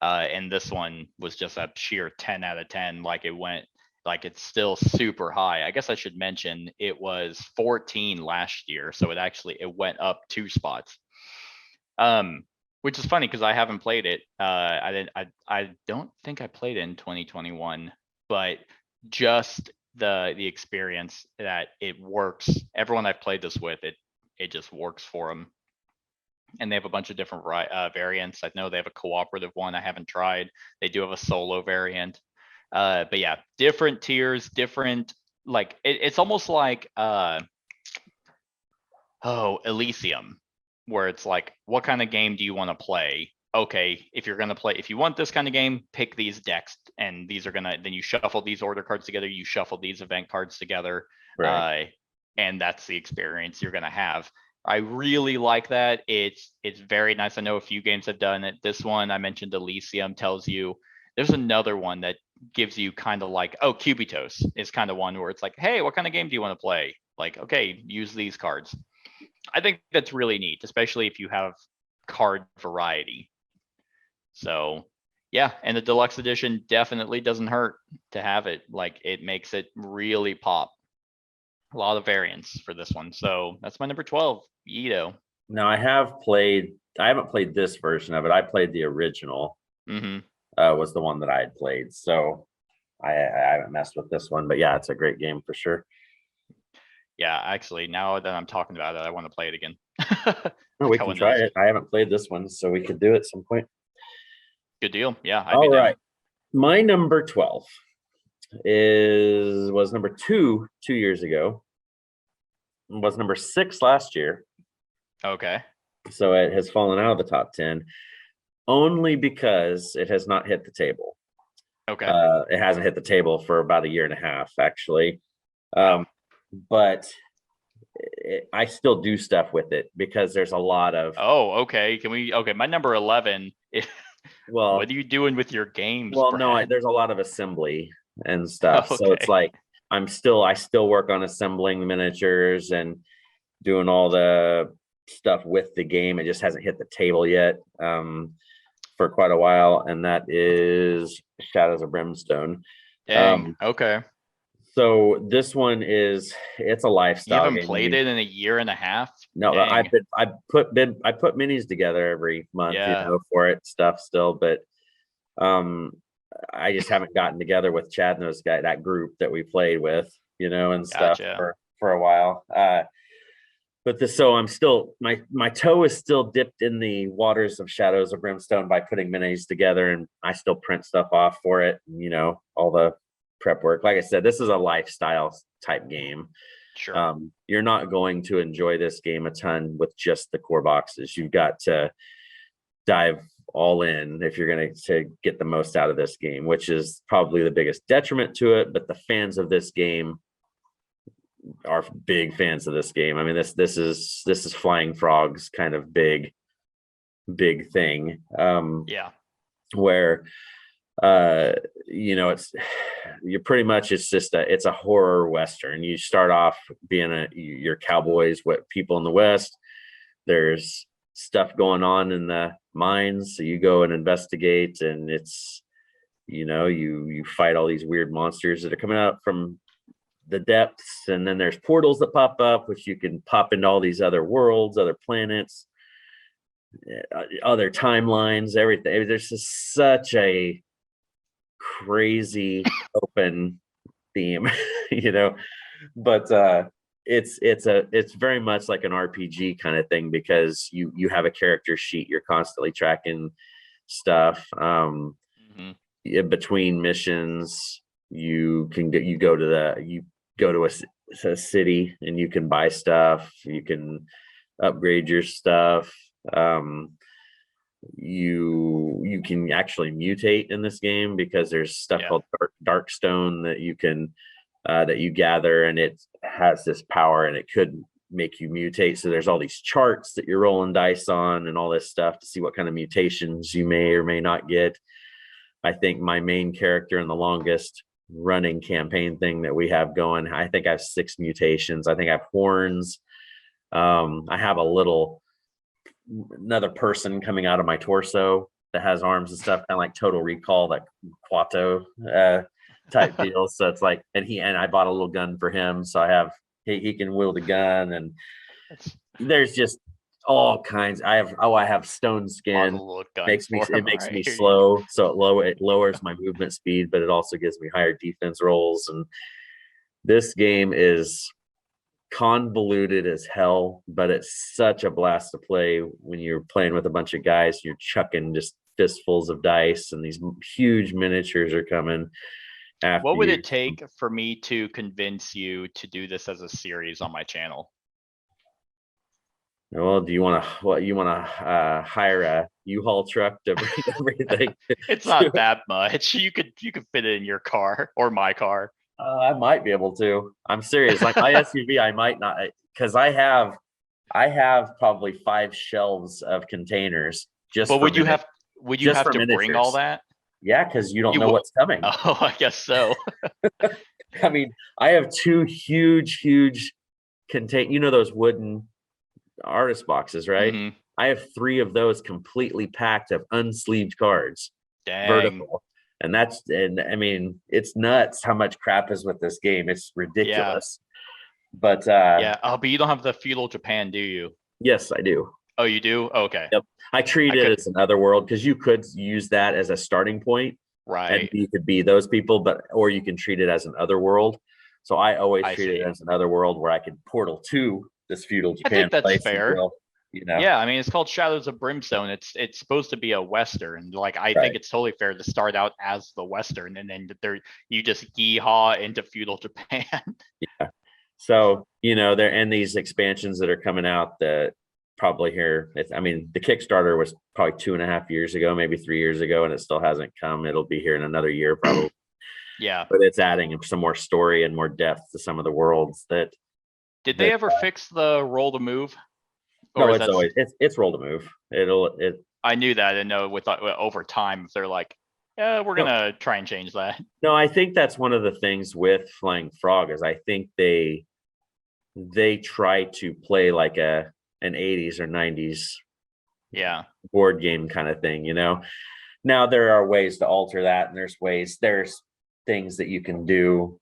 And this one was just a sheer 10 out of 10. Like, it's still super high. I guess I should mention it was 14 last year, so it went up 2 spots. Which is funny because I haven't played it. I don't think I played it in 2021, but just the experience that it works. Everyone I've played this with, it just works for them. And they have a bunch of different variants. I know they have a cooperative one I haven't tried. They do have a solo variant. But yeah, different tiers, different, like, it's almost like Elysium, where it's like, what kind of game do you want to play? Okay, if you want this kind of game, pick these decks, and then you shuffle these order cards together, you shuffle these event cards together, right. And that's the experience you're gonna have. I really like that. It's very nice. I know a few games have done it. This one I mentioned, Elysium, tells you. There's another one that gives you kind of like, Cubitos is kind of one where it's like, hey, what kind of game do you want to play? Like, okay, use these cards. I think that's really neat, especially if you have card variety. So yeah, and the deluxe edition definitely doesn't hurt to have it. Like, it makes it really pop. A lot of variants for this one. So that's my number 12, Yido. Now I haven't played this version of it. I played the original. Was the one that I had played. So I haven't messed with this one, but yeah, it's a great game for sure. Yeah, actually, now that I'm talking about it, I want to play it again. No, we can try it. I haven't played this one, so we could do it at some point. Good deal. Yeah. All right. My number 12 was number 2 years ago. Was number 6 last year. Okay. So it has fallen out of the top 10 only because it has not hit the table. Okay. It hasn't hit the table for about a year and a half, actually. But I still do stuff with it because there's a lot of. Oh, okay. Okay, my number 11. Well, what are you doing with your games? Well, Brad? no, there's a lot of assembly and stuff. So it's Okay. like I still work on assembling the miniatures and doing all the stuff with the game. It just hasn't hit the table yet for quite a while, and that is Shadows of Brimstone. Dang. Okay. So this one it's a You lifestyle haven't game. played it in a year and a half? No, Dang. I put minis together every month, Yeah. for it stuff still, but I just haven't gotten together with Chad and those guys, that group that we played with, and stuff Gotcha. for a while. So I'm still my toe is still dipped in the waters of Shadows of Brimstone by putting minis together, and I still print stuff off for it. All the prep work. Like I said, this is a lifestyle type game. Sure. You're not going to enjoy this game a ton with just the core boxes. You've got to dive all in if you're going to get the most out of this game, which is probably the biggest detriment to it. But the fans of this game are big fans of this game. I mean, this is Flying Frogs kind of big thing. Where it's a horror western. You start off being your cowboys, what people in the West. There's stuff going on in the mines, so you go and investigate, and it's you fight all these weird monsters that are coming out from the depths, and then there's portals that pop up, which you can pop into all these other worlds, other planets, other timelines, everything. There's just such a crazy open theme, but it's very much like an RPG kind of thing, because you have a character sheet. You're constantly tracking stuff. In between missions, you go to a city and you can buy stuff. You can upgrade your stuff. You can actually mutate in this game, because there's stuff called dark stone that you can that you gather, and it has this power, and it could make you mutate. So there's all these charts that you're rolling dice on and all this stuff to see what kind of mutations you may or may not get. I think my main character in the longest running campaign thing that we have going, I think I have 6 mutations. I think I have horns. I have another person coming out of my torso that has arms and stuff, kind of like Total Recall, that Quato type deal. So it's like, and I bought a little gun for him, so he can wield a gun, and there's just all kinds. I have stone skin. Makes me slow, so it lowers my movement speed, but it also gives me higher defense rolls. And this game is convoluted as hell, but it's such a blast to play when you're playing with a bunch of guys. You're chucking just fistfuls of dice, and these huge miniatures are coming after What would you. it take for me to convince you to do this as a series on my channel? Well, do you want to hire a U-Haul truck to bring everything? It's not that much. You could fit it in your car or my car. I might be able to. I'm serious. Like my SUV, I might not, because I have probably 5 shelves of containers. But would you have to bring all that? Yeah, because you don't know what's coming. Oh, I guess so. I mean, I have 2 huge those wooden artist boxes, right? Mm-hmm. I have 3 of those completely packed of unsleeved cards. Dang. Vertical. And I mean, it's nuts how much crap is with this game. It's ridiculous. Yeah. But but you don't have the feudal Japan, do you? Yes, I do. Oh, you do? Okay. Yep. I treat it as another world, because you could use that as a starting point. Right. And you could be those people, or you can treat it as an other world. So I always treat it as another world where I could portal to this feudal Japan. I think that's fair. Yeah, I mean, it's called Shadows of Brimstone. It's supposed to be a Western. Like, I think it's totally fair to start out as the Western, and then you just yeehaw into feudal Japan. Yeah. So, there and these expansions that are coming out that probably here. I mean, the Kickstarter was probably 2.5 years ago, maybe 3 years ago, and it still hasn't come. It'll be here in another year, probably. Yeah. but it's adding some more story and more depth to some of the worlds that. Did they ever fix the roll to move? No, is it's that always it's roll to move. I knew that, and know with over time, if they're like, yeah, we're gonna try and change that. No, I think that's one of the things with Flying Frog is I think they try to play like an 80s or 90s Yeah. board game kind of thing, you know. Now there are ways to alter that, and there's things that you can do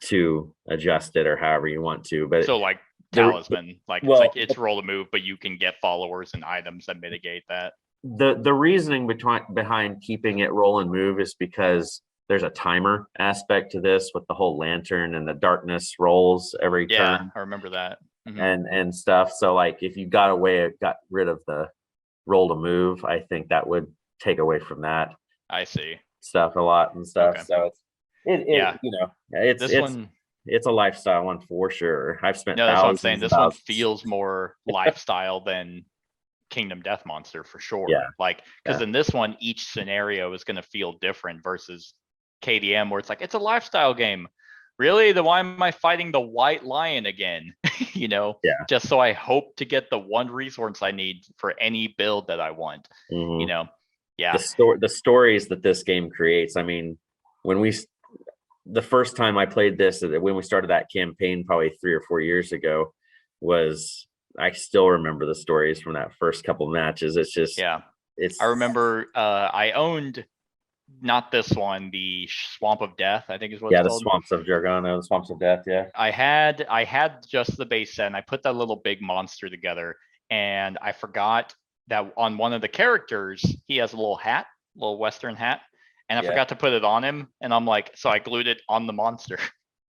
to adjust it or however you want to. But So like talisman, like well, it's roll to move, but you can get followers and items that mitigate that. the reasoning behind keeping it roll and move is because there's a timer aspect to this with the whole lantern and the darkness rolls every Yeah, turn I remember that. and stuff. So like if you got rid of the roll to move, I think that would take away from that I see. stuff a lot and stuff. Okay. So Yeah. you know, it's a lifestyle one for sure. I've spent No, that's what I'm saying. thousands This one thousands. feels more lifestyle than Kingdom Death Monster for sure. Yeah. Like, because in this one, each scenario is going to feel different versus KDM, where it's like, it's a lifestyle game. Really? Then why am I fighting the White Lion again? You know, Yeah. just so I hope to get the one resource I need for any build that I want. You know, yeah. The stories that this game creates. I mean, the first time I played this, when we started that campaign, probably 3 or 4 years ago, I still remember the stories from that first couple of matches. It's just, yeah. I remember I owned not this one, the Swamp of Death, I think is what it's called. The Swamps of Jargano, the Swamps of Death. Yeah. I had just the base set, and I put that little big monster together, and I forgot that on one of the characters, he has a little hat, little Western hat, and I forgot to put it on him, and I'm like, so I glued it on the monster.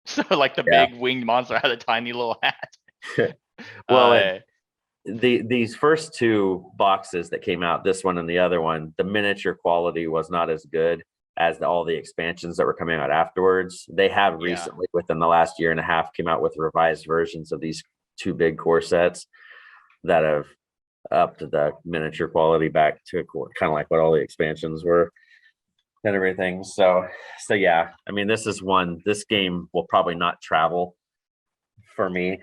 So like the big winged monster had a tiny little hat. Well, these first 2 boxes that came out, this one and the other one, the miniature quality was not as good as all the expansions that were coming out afterwards. They have recently, within the last year and a half, came out with revised versions of these 2 big core sets that have upped the miniature quality back to kind of like what all the expansions were and everything. So yeah, I mean, this game will probably not travel for me,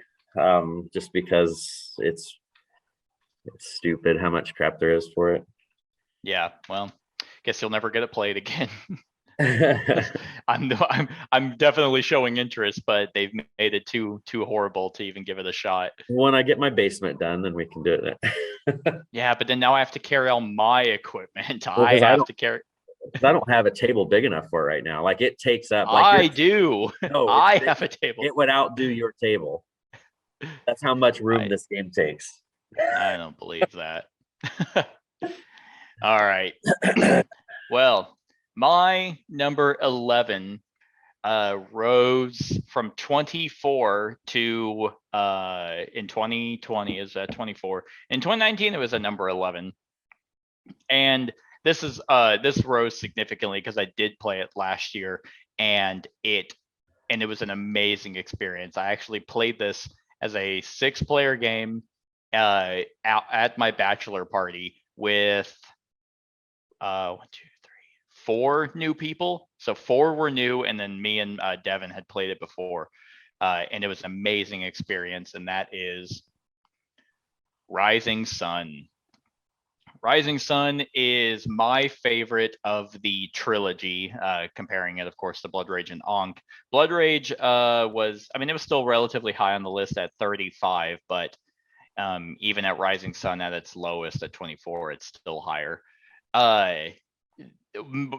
just because it's stupid how much crap there is for it. Yeah, well, guess you'll never get it played again. I'm definitely showing interest, but they've made it too horrible to even give it a shot. When I get my basement done, then we can do it. Yeah, but then now I have to carry all my equipment. Well, I have to carry. I don't have a table big enough for it right now. Like it takes up. Like I do. No, I have a table. It would outdo your table. That's how much room this game takes. I don't believe that. All right. Well, my number 11 rose from 24 to in 2020 is 24. In 2019 it was a number 11. And this rose significantly because I did play it last year, and it was an amazing experience. I actually played this as a 6-player game out at my bachelor party with 4 new people. So 4 were new, and then me and Devin had played it before, and it was an amazing experience. And that is Rising Sun. Rising Sun is my favorite of the trilogy, comparing it, of course, to Blood Rage and Ankh. Blood Rage it was still relatively high on the list at 35, but even at Rising Sun at its lowest at 24, it's still higher.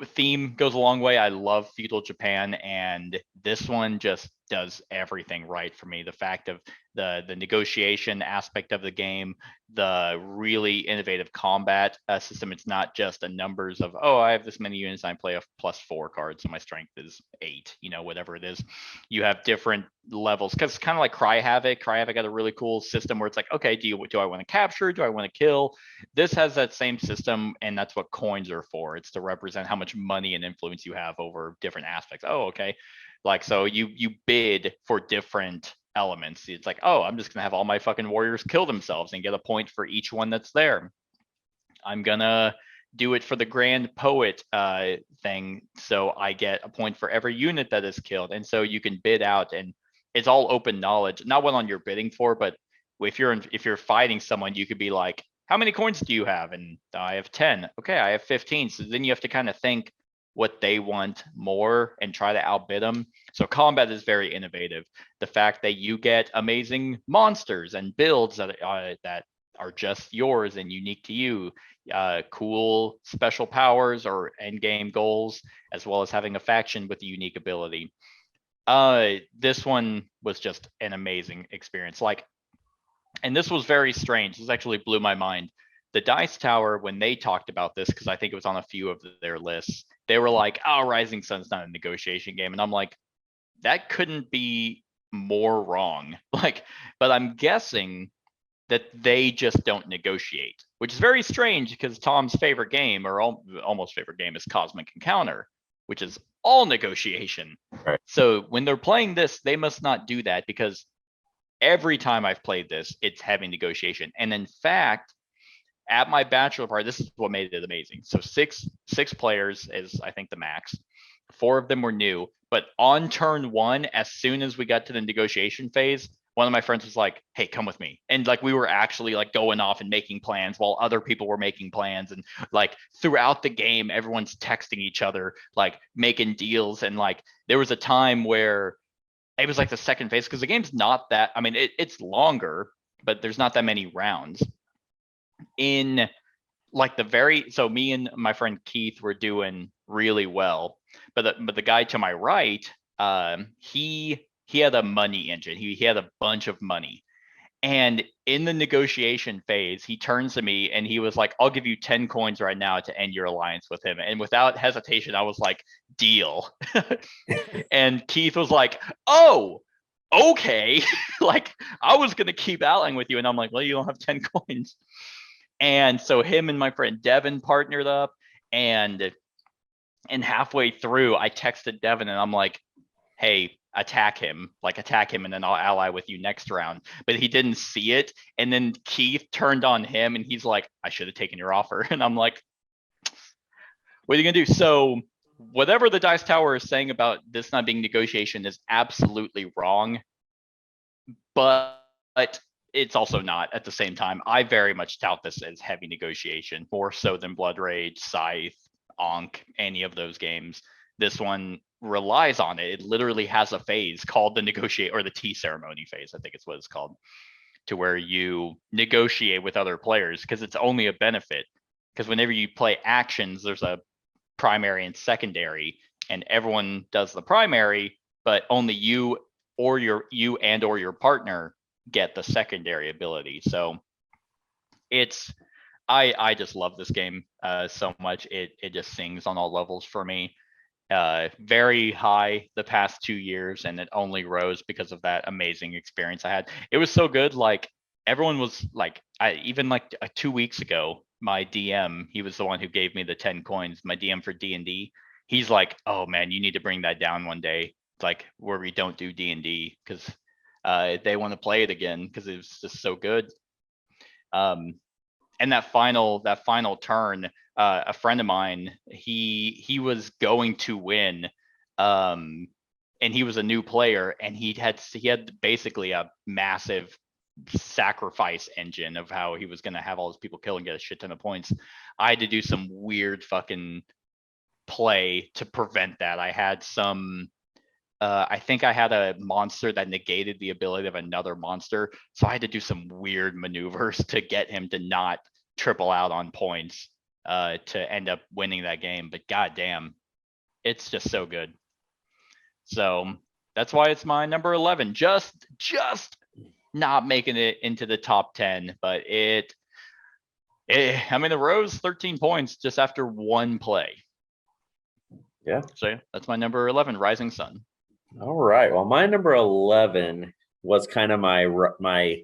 Theme goes a long way. I love feudal Japan, and this one just does everything right for me. The fact of the negotiation aspect of the game, the really innovative combat system. It's not just a numbers of, oh, I have this many units, I play a +4 card, so my strength is 8, whatever it is. You have different levels, because it's kind of like Cry Havoc. Cry Havoc got a really cool system where it's like, okay, do I want to capture? Do I want to kill? This has that same system, and that's what coins are for. It's to represent how much money and influence you have over different aspects. Oh, okay. Like, so you bid for different elements. It's like, oh, I'm just gonna have all my fucking warriors kill themselves and get a point for each one that's there. I'm gonna do it for the grand poet thing. So I get a point for every unit that is killed. And so you can bid out, and it's all open knowledge, not what on you're bidding for, but if you're fighting someone, you could be like, how many coins do you have? And I have 10. Okay, I have 15. So then you have to kind of think what they want more and try to outbid them. So combat is very innovative. The fact that you get amazing monsters and builds that are just yours and unique to you, cool special powers or end game goals, as well as having a faction with a unique ability. This one was just an amazing experience. Like, and this was very strange. This actually blew my mind. The Dice Tower, when they talked about this, because I think it was on a few of their lists, they were like, oh, Rising Sun's not a negotiation game. And I'm like, that couldn't be more wrong. Like, but I'm guessing that they just don't negotiate, which is very strange because Tom's favorite game, or almost favorite game, is Cosmic Encounter, which is all negotiation. Right. So when they're playing this, they must not do that, because every time I've played this, it's heavy negotiation. And in fact, at my bachelor party, this is what made it amazing. So six players is, I think, the max. 4 of them were new, but on turn 1, as soon as we got to the negotiation phase, one of my friends was like, hey, come with me. And like, we were actually like going off and making plans while other people were making plans. And like throughout the game, everyone's texting each other, like making deals. And like, there was a time where it was like the second phase, because the game's not that, I mean, it's longer, but there's not that many rounds. In like so me and my friend Keith were doing really well, but the guy to my right, he had a money engine. He had a bunch of money. And in the negotiation phase, he turns to me and he was like, I'll give you 10 coins right now to end your alliance with him. And without hesitation, I was like, deal. And Keith was like, oh, okay. Like, I was going to keep allying with you. And I'm like, well, you don't have 10 coins. And so him and my friend Devin partnered up, and halfway through, I texted Devin and I'm like, hey, attack him, and then I'll ally with you next round. But he didn't see it. And then Keith turned on him and he's like, I should have taken your offer. And I'm like, what are you gonna do? So whatever the Dice Tower is saying about this not being negotiation is absolutely wrong. But it's also not at the same time. I very much tout this as heavy negotiation, more so than Blood Rage, Scythe, Ankh, any of those games. This one relies on it. It literally has a phase called the negotiate, or the tea ceremony phase, I think it's what it's called, to where you negotiate with other players, because it's only a benefit. Because whenever you play actions, there's a primary and secondary, and everyone does the primary, but only you or your partner get the secondary ability. So it's, I just love this game so much. It just sings on all levels for me. Very high the past 2 years, and it only rose because of that amazing experience I had. It was so good. Like, everyone was like, even like 2 weeks ago, my DM, he was the one who gave me the 10 coins, my DM for D&D. He's like, oh man, you need to bring that down one day, like where we don't do D&D, because they want to play it again, because it was just so good. And that final turn, a friend of mine, he was going to win, and he was a new player, and he had basically a massive sacrifice engine of how he was going to have all his people kill and get a shit ton of points. I had to do some weird fucking play to prevent that. I had some I think I had a monster that negated the ability of another monster. So I had to do some weird maneuvers to get him to not triple out on points to end up winning that game. But goddamn, it's just so good. So that's why it's my number 11. Just not making it into the top 10, but I mean, it rose 13 points just after one play. Yeah. So yeah, that's my number 11, Rising Sun. All right. Well, my number 11 was kind of my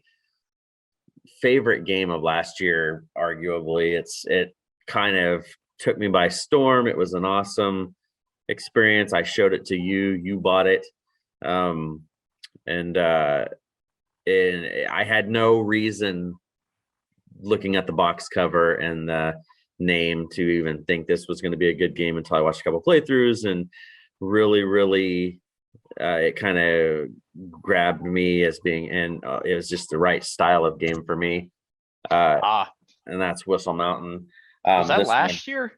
favorite game of last year, arguably. It kind of took me by storm. It was an awesome experience. I showed it to you. You bought it. And I had no reason, looking at the box cover and the name to even think this was going to be a good game until I watched a couple playthroughs, and really it kind of grabbed me as being, and it was just the right style of game for me. And that's Whistle Mountain. Was that this one- last year?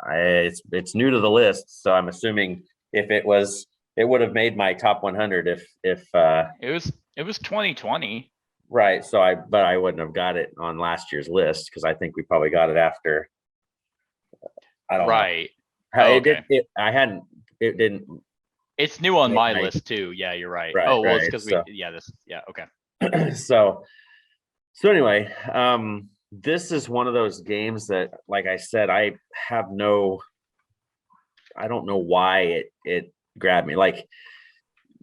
it's new to the list, so I'm assuming if it would have made my top 100 if It was 2020. right. So but I wouldn't have got it on last year's list because I think we probably got it after. I don't know. Right. How Okay. it didn't. It's new on my Right. list too. Yeah, you're right. Right, Oh, well, it's right, because so- okay. So anyway, this is one of those games that, like I said, I don't know why it grabbed me. Like,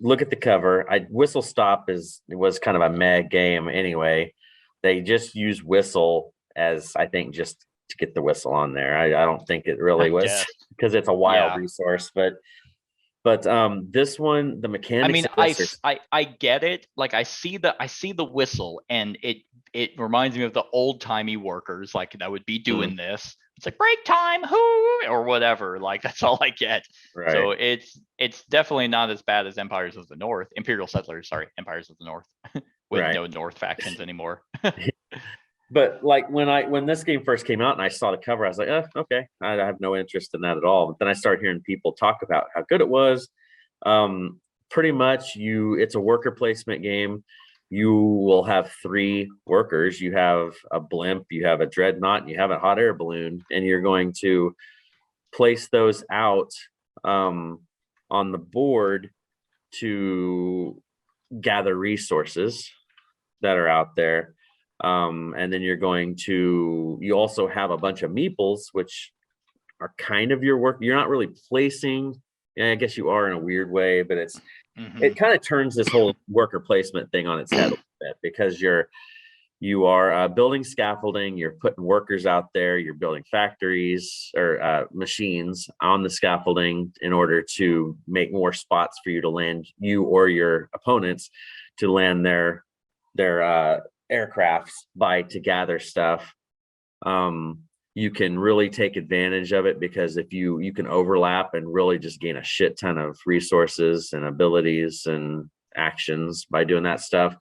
look at the cover. Whistle Stop was kind of a meh game anyway. They just use whistle as, I think, just to get the whistle on there. I don't think it really I was guess. because it's a wild Yeah. resource, but this one, the mechanics. I mean, of this are- I get it. Like I see the whistle, and it reminds me of the old timey workers like that would be doing this. It's like break time, whoo, or whatever. Like that's all I get. right. So it's definitely not as bad as Empires of the North, Imperial Settlers. Sorry, Empires of the North, with Right. no North factions anymore. But like when this game first came out and I saw the cover, I was like, oh, okay, I have no interest in that at all. But then I started hearing people talk about how good it was. Pretty much it's a worker placement game. You will have 3 workers. You have a blimp, you have a dreadnought, and you have a hot air balloon, and you're going to place those out on the board to gather resources that are out there. And then you also have a bunch of meeples, which are kind of your work. You're not really placing, I guess you are in a weird way, but Mhm. it kind of turns this whole worker placement thing on its head a little bit, because you are building scaffolding, you're putting workers out there, you're building factories or machines on the scaffolding in order to make more spots for you to land, you or your opponents to land their aircrafts by to gather stuff. You can really take advantage of it because if you can overlap and really just gain a shit ton of resources and abilities and actions by doing that stuff.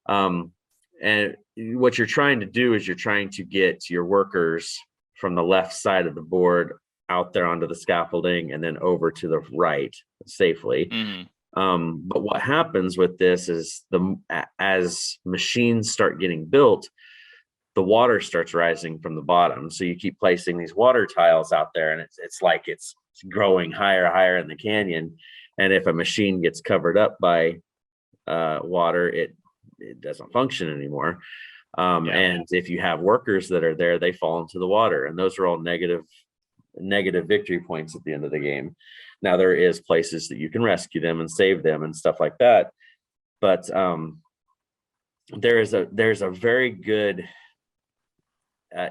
And what you're trying to do is you're trying to get your workers from the left side of the board out there onto the scaffolding and then over to the right safely. Mhm. But what happens with this is as machines start getting built, the water starts rising from the bottom. So you keep placing these water tiles out there, and it's like it's growing higher in the canyon. And if a machine gets covered up by water, it doesn't function anymore. And if you have workers that are there, they fall into the water, and those are all negative victory points at the end of the game. Now there is places that you can rescue them and save them and stuff like that, but there's a very good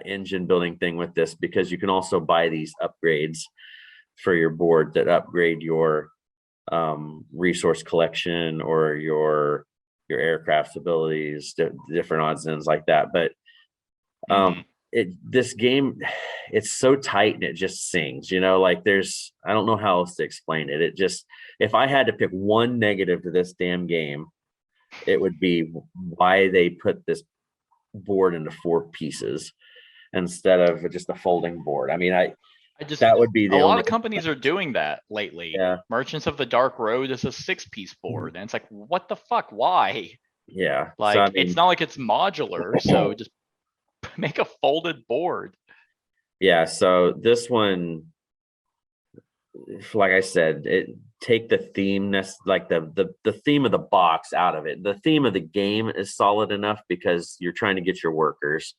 engine building thing with this, because you can also buy these upgrades for your board that upgrade your resource collection or your aircraft abilities, different odds and ends like that. But this game, it's so tight and it just sings, like I don't know how else to explain it. It just, if I had to pick one negative to this damn game, it would be why they put this board into 4 pieces instead of just a folding board. I mean, that would be a lot of companies are doing that lately. Yeah. Merchants of the Dark Road is a 6-piece board, and it's like, what the fuck? Why? Yeah. Like, So, I mean, it's not like it's modular, so just make a folded board. yeah. So this one, like I said, take the theme, like the theme of the box out of it. The theme of the game is solid enough because you're trying to get your workers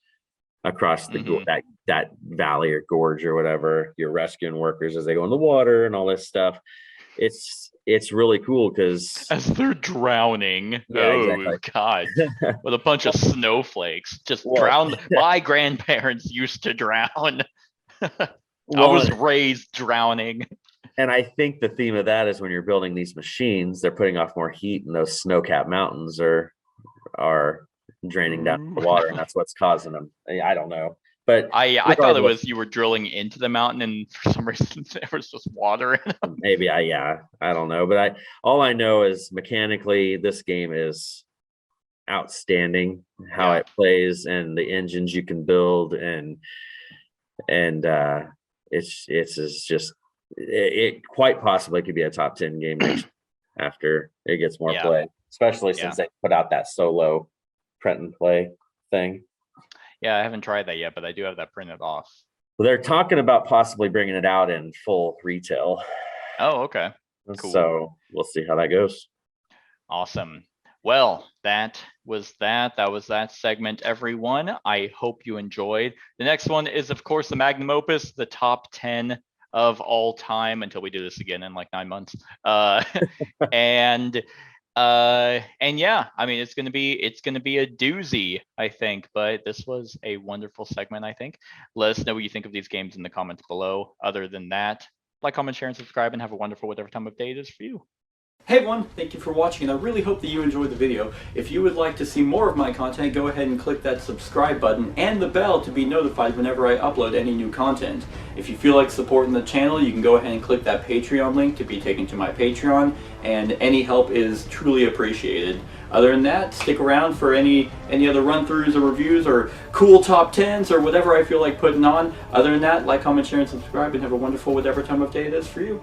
across the that valley or gorge or whatever. You're rescuing workers as they go in the water and all this stuff. It's really cool because As they're drowning. Yeah, oh exactly. God. With a bunch of snowflakes. Just drown. My grandparents used to drown. I was raised drowning. And I think the theme of that is when you're building these machines, they're putting off more heat, and those snow-capped mountains are draining down the water, and that's what's causing them. I don't know. But I thought it regardless, was you were drilling into the mountain, and for some reason there was just water in it. maybe I don't know. But all I know is mechanically this game is outstanding. How Yeah. it plays and the engines you can build, and it's just it quite possibly could be a top 10 game next after it gets more Yeah. play, especially Yeah. since they put out that solo print and play thing. Yeah, I haven't tried that yet, but I do have that printed off. Well, they're talking about possibly bringing it out in full retail. Oh, okay. Cool. So we'll see how that goes. Awesome. Well, that was that segment, everyone. I hope you enjoyed. The next one is, of course, the magnum opus, the top 10 of all time, until we do this again in like 9 months. And yeah, I mean, it's gonna be a doozy, I think, but this was a wonderful segment, I think. Let us know what you think of these games in the comments below. Other than that, like, comment, share, and subscribe, and have a wonderful whatever time of day it is for you. Hey everyone, thank you for watching, and I really hope that you enjoyed the video. If you would like to see more of my content, go ahead and click that subscribe button and the bell to be notified whenever I upload any new content. If you feel like supporting the channel, you can go ahead and click that Patreon link to be taken to my Patreon, and any help is truly appreciated. Other than that, stick around for any other run-throughs or reviews or cool top 10s or whatever I feel like putting on. Other than that, like, comment, share, and subscribe, and have a wonderful whatever time of day it is for you.